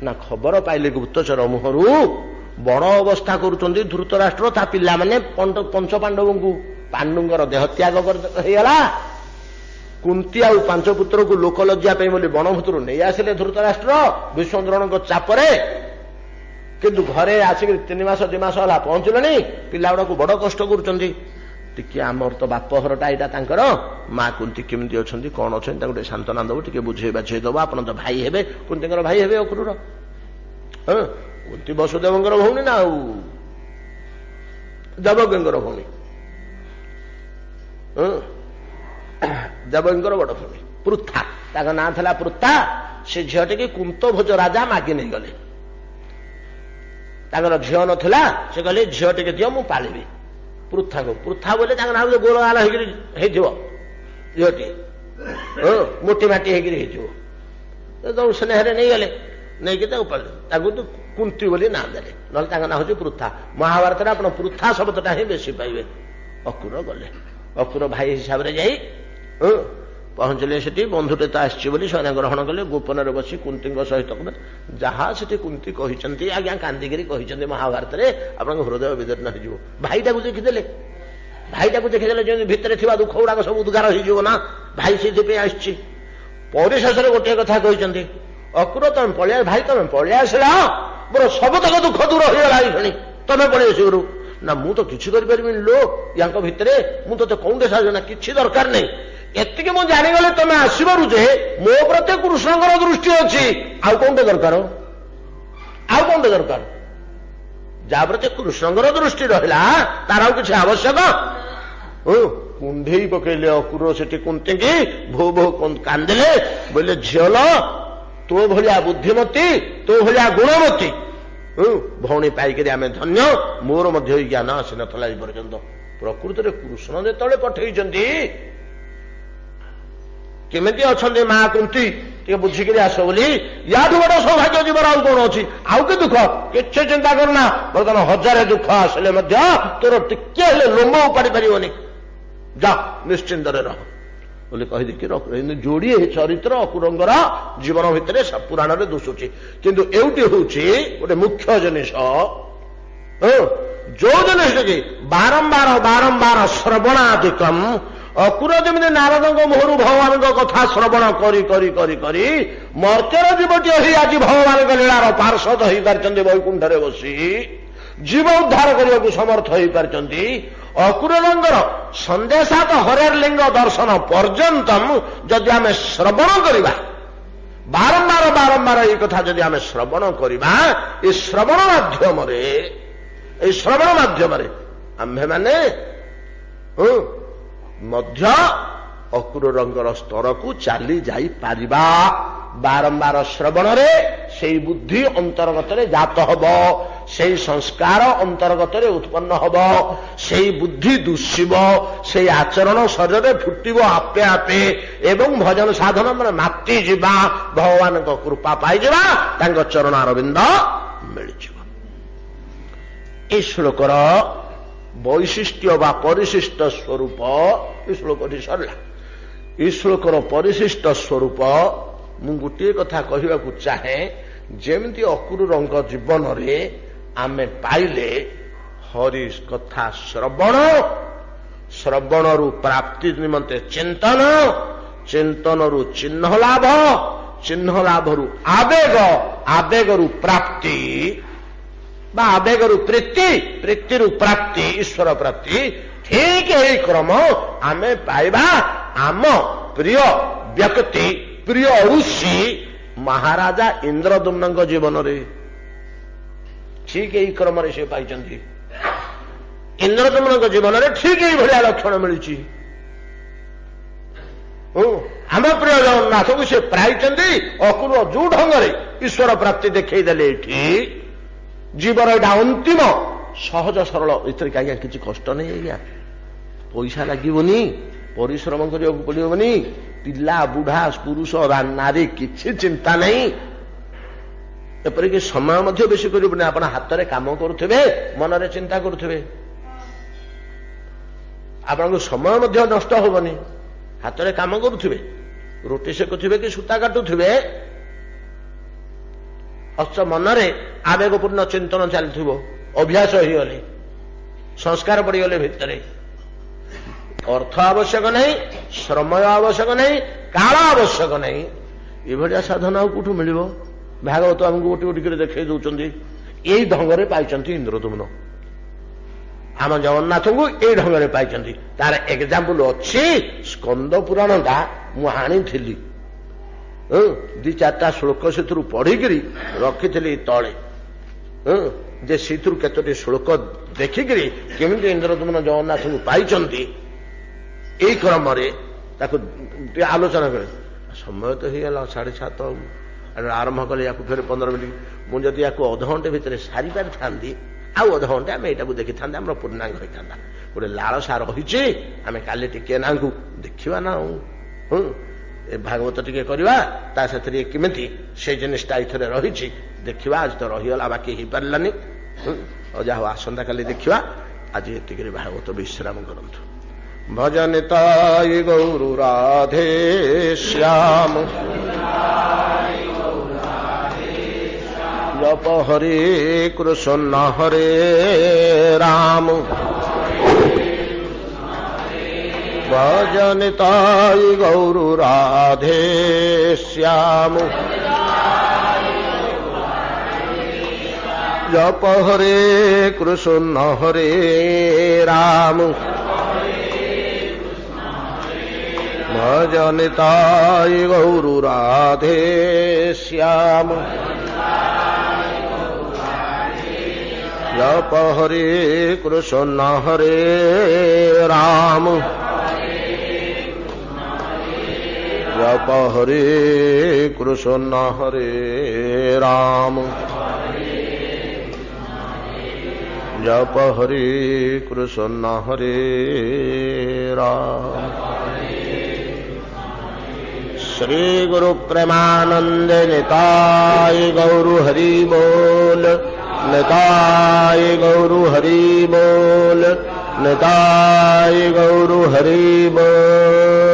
A: ना खबर पाइले गुप्तचर मुहरु बड़ अवस्था करुँच धृतराष्ट्र ता पिला माने पंच पांडव को पांडुंगर देह त्याग करगला कुंती आउ पांच पुत्र को लोक लज्जा बोली बण भूतर नहीं आसिले धृतराष्ट्र विश्वद्रोण चापरे किंतु घरे आसिक 3 मास 2 मास है पहुंचले पिला गुड़ा को बड़ कष्ट करुँच आमर तो बापघरटा यहाँ माँ कुंती केमती अच्छा कौन अच्छा गोटे सांत्वना दब टे बुझे बाझे दब आप तो भाई हे कुंती भाई हे अक्रूर हाँ कुंती वसुदेवंकर भौणी ना देवकींकर भौणी देवकींकर बड़ भौणी पृथा ताक ना था पृथा से झीटी की कुंत भोज राजा मागी नहीं गले ताकर झील नथिला से कहले झील टे दियो मु पालिबी पृथा को पृथा बोले ना गोल गाल झीटी मोटी माटी हो स्नेह नहीं गले नहीं कि कुंती बोली ना देले ना ना हूँ पृथा महाभारत आप पृथा शब्दटा ही बेसी पाइबे अकुर गले अकुर भाई हिसाब से जाई पहुंचले से बंधुटे तो आसली ग्रहण कले गोपन बसी कुंती सहित जहाँ से कुंती कहते आज्ञा कांदिकी कहते महाभारत में आप हृदय विदीर्ण हो भाईटा को देखीदे भाईटा को देखीदे जमी भितर दुख गुड़ाक सब उद्गार होना भाई से परिशेष गोटे कथा कहते अकुर तुम पलिया भाई तुम पलिया आसला मोर सबतक दुख दूर होगा तुम पलि आस गुरु ना मु तो किसी करें लो या भितर मुझे कौन साजना किसी दरकार नहीं एति मु जागले तुम आसबारू जे मो प्रति कृष्ण दृष्टि अच्छी आउ कौन दरकार जहा प्रति कृष्ण दृष्टि रहा तार आउ कि आवश्यक कुंडे पकड़े अकुर से कुंती की भो भो कांदिले बोले झील तो भलिया बुद्धिमती तो भलिया गुणमती भौणी पाइक आम धन्य मोर मध्य ज्ञान आसी नाला पर्यंत प्रकृति कृष्ण जो पठे केमिति अच्छा माँ कुंती बुझिक आस बोली या बड़ा सौभाग्य जीवन आउ कौन अच्छी आउ कि दुख किसी चिंता करना बर्तमान 1000 दुख आसिले तोर टिके लोम उपाड़ी पारनि जा निश्चिंत रह बोले कहीदे जोड़े चरित्र अकुरंगर जीवन भितर पुराण में दुशुची किंतु एउटी होउची गोटे मुख्य जिनिस जो जिनिस कि बारंबार बारंबार श्रवणादिकम अकुर जमी नारद मुहर भगवान कथा श्रवण करी करी करी करी मर्त्यर जीवटी ही आज भगवान लीलार पार्षद हो पार्टी वैकुंठे बसी जीव उद्धार करने को समर्थ हो पार्टी अकुरंगर संदेशात हरेर लिंग दर्शन पर्यंतम जदि आम श्रवण करवा बारंबार बारंबार ये कथा जदि आम श्रवण करवा श्रवण माध्यम आम्भे माने मध्य अकुर रंगर स्तर को चली जाई पारिबा बारंबार श्रवण रे से बुद्धि अंतर्गत जात हब से संस्कार अंतर्गत उत्पन्न हब से बुद्धि दुष्यब से आचरण शरीर फुटब आपे आपे एवं भजन साधन मान माति जीवा भगवान कृपा पाई चरण अरविंद मिल श्लोकर वैशिष्ट्य बा परिशिष्ट स्वरूप श्लोक सरला श्लोकर परिशिष्ट स्वरूप मु गोटे कथा कहवा चाहे जमी अकुर रंग जीवन रे आमे पाइले हरि कथा श्रवण श्रवण रु प्राप्ति निमंते चिंतन चिंतन रु चिन्ह लाभ रु आवेग आवेग रु प्राप्ति बा आवेग रु प्रीति प्रीति रु प्राप्ति ईश्वर प्राप्ति ठीक यही क्रम आमे पाइबा आम प्रिय व्यक्ति प्रिय ऋषि महाराजा इंद्रदुम्न जीवन रे ठीक यही क्रम से पाई इंद्रदुम्न जीवन रे ठीक यही भाया लक्षण मिली आम प्रिय जगन्नाथ को से पाई अकुर जो ढंग से ईश्वर प्राप्ति देखईदे जीवन यहाँ अंतिम सहज सरल इतने आज्ञा किसी कष्ट नहीं आज्ञा पैसा लगनी परिश्रम करने पड़ोनी पिला बुढ़ा पुरुष नारी किसी चिंता नहीं एपरिक समय बेसी करना आप हाथ में कम करुवे मन में चिंता करुवे ଆପଣଙ୍କୁ ସମୟ ମଧ୍ୟ ନଷ୍ଟ ହବନି। ହାତରେ କାମ କରୁଥିବେ, ରୁଟି ସେକୁଥିବେ କି ସୂତା କାଟୁଥିବେ, ଅଥଚ ମନରେ ଆବେଗପୂର୍ଣ୍ଣ ଚିନ୍ତନ ଚାଲିଥିବ। ଅଭ୍ୟାସ ହେଇଗଲେ, ସଂସ୍କାର ପଡ଼ିଗଲେ ଭିତରେ। ଅର୍ଥ ଆବଶ୍ୟକ ନାହିଁ, ଶ୍ରମୟ ଆବଶ୍ୟକ ନାହିଁ, କାଳ ଆବଶ୍ୟକ ନାହିଁ। ଏଭଳିଆ ସାଧନ ଆଉ କୋଉଠୁ ମିଳିବ? ଭାଗବତ ଆମକୁ ଗୋଟି ଗୋଟି କରି ଦେଖେଇ ଦଉଛନ୍ତି। ଏଇ ଢଙ୍ଗରେ ପାଇଛନ୍ତି ଇନ୍ଦ୍ରଦ୍ୟୁମ୍ନ, ଆମ ଜଗନ୍ନାଥଙ୍କୁ ଏଇ ଢଙ୍ଗରେ ପାଇଛନ୍ତି। ତାର ଏକ୍ଜାମ୍ପଲ ଅଛି। ସ୍କନ୍ଦ ପୁରାଣଟା ମୁଁ ଆଣିଥିଲି, 2-4ଟା ଶ୍ଲୋକ ସେଥିରୁ ପଢିକିରି ରଖିଥିଲି ତଳେ, ଯେ ସେଥିରୁ କେତୋଟି ଶ୍ଲୋକ ଦେଖିକିରି କେମିତି ଇନ୍ଦ୍ରଦ୍ୟୁମ୍ନ ଜଗନ୍ନାଥଙ୍କୁ ପାଇଛନ୍ତି ଏଇ କ୍ରମରେ ତାକୁ ଟିକେ ଆଲୋଚନା କରେ। ସମୟ ତ ହେଇଗଲା 7:30, ଆରମ୍ଭ କଲେ ୟାକୁ ଫେର 15 ମିନିଟ୍। ମୁଁ ଯଦି ୟାକୁ ଅଧଘଣ୍ଟେ ଭିତରେ ସାରି ପାରିଥାନ୍ତି, ଆଉ ଅଧଘଣ୍ଟେ ଆମେ ଏଇଟାକୁ ଦେଖିଥାନ୍ତେ, ଆମର ପୂର୍ଣ୍ଣାଙ୍ଗ ହୋଇଥାନ୍ତା। ଗୋଟେ ଲାଳସା ରହିଛି, ଆମେ କାଲି ଟିକେ ନାଙ୍କୁ ଦେଖିବା ନା। ଏ ଭାଗବତ ଟିକେ କରିବା, ତା ସେଥିରେ କେମିତି ସେଇ ଜିନିଷଟା ଏଥିରେ ରହିଛି ଦେଖିବା। ଆଜି ତ ରହିଗଲା, ବାକି ହେଇପାରିଲାନି। ଯାହା ହଉ ଆସନ୍ତା କାଲି ଦେଖିବା। ଆଜି ଏତିକିରେ ଭାଗବତ ବିଶ୍ରାମ କରନ୍ତୁ। ଭଜନିତାଇ ଗୌରୁ ରାଧେ ଶ୍ୟାମ, ଜପ ହରେ କୃଷ୍ଣ ହରେ ରାମ, ভজনিতাই গৌরু রাধে শ্যাম, জপ হরে কৃষ্ণ হরে রাম, ভজনিতাই গৌরু রাধে শ্যাম, জপ হরে কৃষ্ণ হরে রাম, জপ হরে কৃষ্ণ হরে রাম, জপ হরে কৃষ্ণ হরে রাম। শ্রী গুরু প্রেমানন্দ নিতাই গৌরু হরি बोल, निताय गौरु हरि बोल, निताय गौरु हरि बोल।